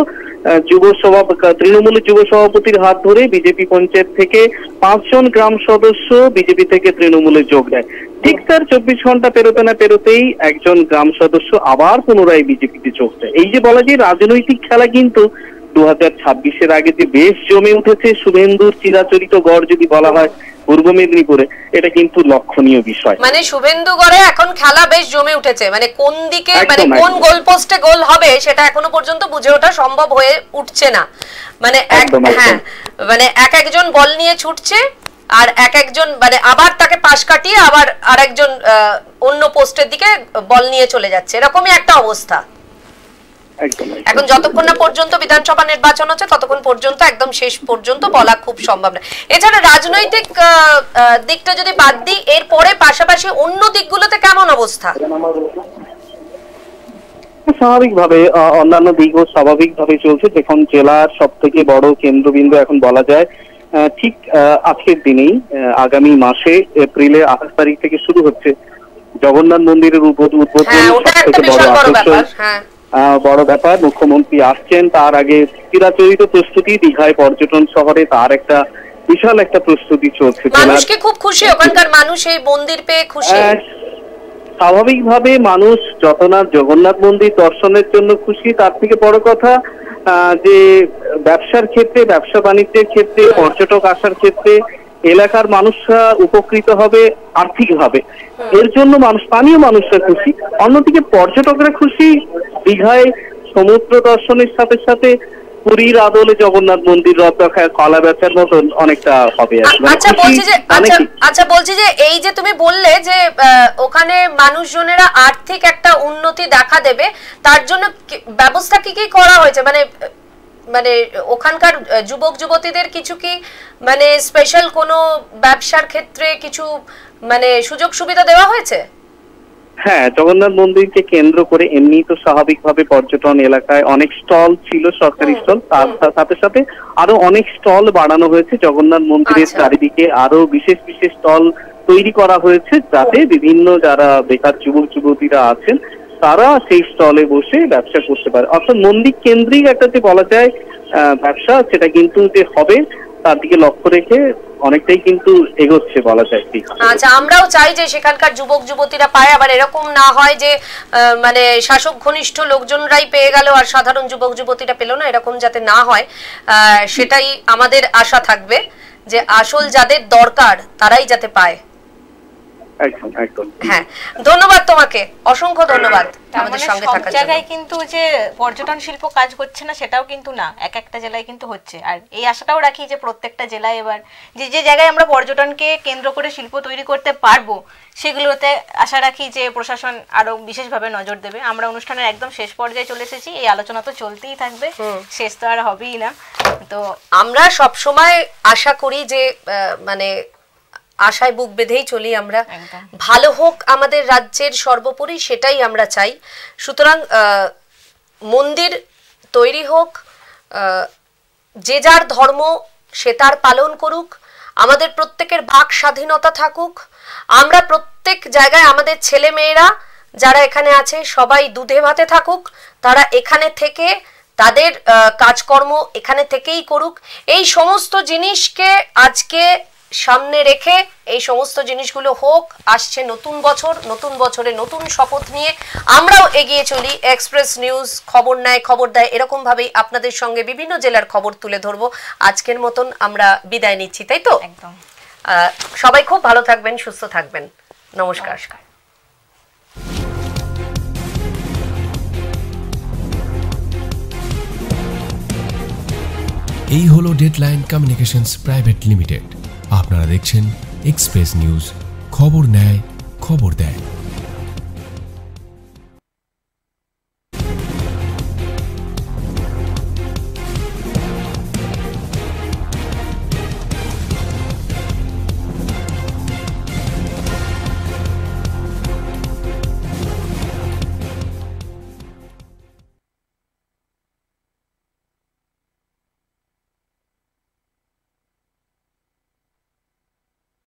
F: তৃণমূলের যুব সভাপতির হাত ধরে বিজেপি পঞ্চায়েত থেকে 5 জন গ্রাম সদস্য বিজেপি থেকে তৃণমূলে যোগ দেয়। ঠিক তার 24 ঘন্টা পেরোতে না পেরোতেই একজন গ্রাম সদস্য আবার পুনরায় বিজেপিতে যোগ দেয়। এই যে বলা যায় রাজনৈতিক খেলা কিন্তু 2026-এর আগে যে বেশ জমে উঠেছে, শুভেন্দুর চিরাচরিত গড় যদি বলা হয় পূর্ব মেদিনীপুরে, এটা কিন্তু লক্ষণীয় বিষয়।
C: মানে শুভেন্দুগড়ে এখন খেলা বেশ জমে উঠেছে, মানে কোন দিকে মানে কোন গোল পোস্টে গোল হবে সেটা এখনো পর্যন্ত বুঝে ওঠা সম্ভব হয়ে উঠছে না। মানে হ্যাঁ, মানে একজন বল নিয়ে ছুটছে আর একজন মানে আবার তাকে পাশ কাটিয়ে আবার আরেকজন অন্য পোস্টের দিকে বল নিয়ে চলে যাচ্ছে, এরকমই একটা অবস্থা। এখন যতক্ষণ না পর্যন্ত বিধানসভা নির্বাচন হচ্ছে ততক্ষণ পর্যন্ত একদম শেষ পর্যন্ত বলা খুব সম্ভব না। এছাড়া রাজনৈতিক দিকটা যদি বাদ দিই, এরপরে পাশাপাশি অন্য দিকগুলোতে কেমন অবস্থা?
F: স্বাভাবিকভাবে অন্যান্য দিকও স্বাভাবিকভাবে চলছে। দেখুন, জেলার সব থেকে বড় কেন্দ্রবিন্দু এখন বলা যায় ঠিক আজকের দিনেই আগামী মাসে এপ্রিলে 28 তারিখ থেকে শুরু হচ্ছে জগন্নাথ মন্দিরের উদ্বোধন, বড় ব্যাপার। মুখ্যমন্ত্রী আসছেন, তার আগে চিরাচরিত প্রস্তুতি দীঘায় পর্যটন শহরে তার একটা বিশাল একটা প্রস্তুতি চলছে।
C: মানুষকে খুব খুশি, ওখানকার মানুষ এই মন্দির পেয়ে খুশি।
F: স্বাভাবিকভাবে মানুষ যত না জগন্নাথ মন্দির দর্শনের জন্য খুশি, তার থেকে বড় কথা যে ব্যবসার ক্ষেত্রে, ব্যবসা বাণিজ্যের ক্ষেত্রে, পর্যটক আসার ক্ষেত্রে এলাকার মানুষরা উপকৃত হবে আর্থিকভাবে, এর জন্য স্থানীয় মানুষরা খুশি। অন্যদিকে পর্যটকরা খুশি, দীঘায় সমুদ্র দর্শনের সাথে সাথে পুরীর আদলে জগন্নাথ মন্দির রথ দেখা, কলা বেচার মতন অনেকটা হবে।
C: আচ্ছা, বলছি যে এই যে তুমি বললে যে ওখানে মানুষজনেরা আর্থিক একটা উন্নতি দেখা দেবে, তার জন্য ব্যবস্থা কি কি করা হয়েছে? মানে ওখানকার যুবক যুবতীদের কিছু কি মানে স্পেশাল কোনো ব্যবসার ক্ষেত্রে কিছু মানে সুযোগ সুবিধা দেওয়া হয়েছে?
F: হ্যাঁ, জগন্নাথ মন্দিরকে কেন্দ্র করে এমনি তো স্বাভাবিকভাবে পর্যটন এলাকায় অনেক স্টল ছিল, সরকারি স্টল, তার সাথে সাথে আরো অনেক স্টল বাড়ানো হয়েছে। জগন্নাথ মন্দিরের চারিদিকে আরো বিশেষ বিশেষ স্টল তৈরি করা হয়েছে, যাতে বিভিন্ন যারা বেকার যুবক যুবতীরা আছেন তারা সেই স্টলে বসে ব্যবসা করতে পারে। অর্থাৎ মন্দির কেন্দ্রিক একটা যে বলা যায় ব্যবসা, সেটা কিন্তু যে হবে তার দিকে লক্ষ্য রেখে অনেকটাই কিন্তু এগোচ্ছে বলা যায়।
C: আচ্ছা, আমরাও চাই যে সেখানকার যুবক যুবতীরা পায়, আবার এরকম না হয় যে মানে শাসক ঘনিষ্ঠ লোকজনরাই পেয়ে গেল আর সাধারণ যুবক যুবতীরা পেল না, এরকম যাতে না হয় সেটাই আমাদের আশা থাকবে, যে আসল যাদের দরকার তারাই যাতে পায়।
F: একদম একদম।
C: হ্যাঁ, ধন্যবাদ তোমাকে, অসংখ্য ধন্যবাদ আমাদের সঙ্গে থাকার জন্য।
B: সব জায়গায় কিন্তু যে পর্যটন শিল্প কাজ করছে না সেটাও কিন্তু না, এক একটা জেলায় কিন্তু হচ্ছে। আর এই আশাটাও রাখি যে প্রত্যেকটা জেলায় এবার যে জায়গায় আমরা পর্যটনকে কেন্দ্র করে শিল্প তৈরি করতে পারবো সেগুলোতে আশা রাখি যে প্রশাসন আরো বিশেষভাবে নজর দেবে। আমরা অনুষ্ঠানের একদম শেষ পর্যায়ে চলে এসেছি, এই আলোচনা তো চলতেই থাকবে, শেষ তো আর হবেই না। তো আমরা সব সময় আশা করি যে মানে আশায় বুক বেঁধেই চলি আমরা, ভালো হোক আমাদের রাজ্যের সর্বোপরি, সেটাই আমরা চাই। সুতরাং মন্দির তৈরি হোক, যে যার ধর্ম সে তার পালন করুক, আমাদের প্রত্যেকের বাক স্বাধীনতা থাকুক, আমরা প্রত্যেক জায়গায় আমাদের ছেলে মেয়েরা যারা এখানে আছে সবাই দুধে ভাতে থাকুক, তারা এখানে থেকে তাদের কাজকর্ম এখানে থেকেই করুক। এই সমস্ত জিনিসকে আজকে
C: সামনে রেখে এই সমস্ত জিনিসগুলো হোক। আসছে নতুন বছর, নতুন বছরে নতুন শপথ নিয়ে আমরাও এগিয়ে চলি। এক্সপ্রেস নিউজ খবর নেয়, খবর দেয়, এরকম ভাবেই আপনাদের সঙ্গে বিভিন্ন জেলার খবর তুলে ধরবো। আজকের মতন আমরা বিদায় নিচ্ছি, তাই তো?
B: একদম।
C: সবাই খুব ভালো থাকবেন, সুস্থ থাকবেন। নমস্কার।
A: এই হলো ডেডলাইন কমিউনিকেশনস প্রাইভেট লিমিটেড। আপনারা দেখছেন এক্সপ্রেস নিউজ, খবর নেয় খবর দেয়।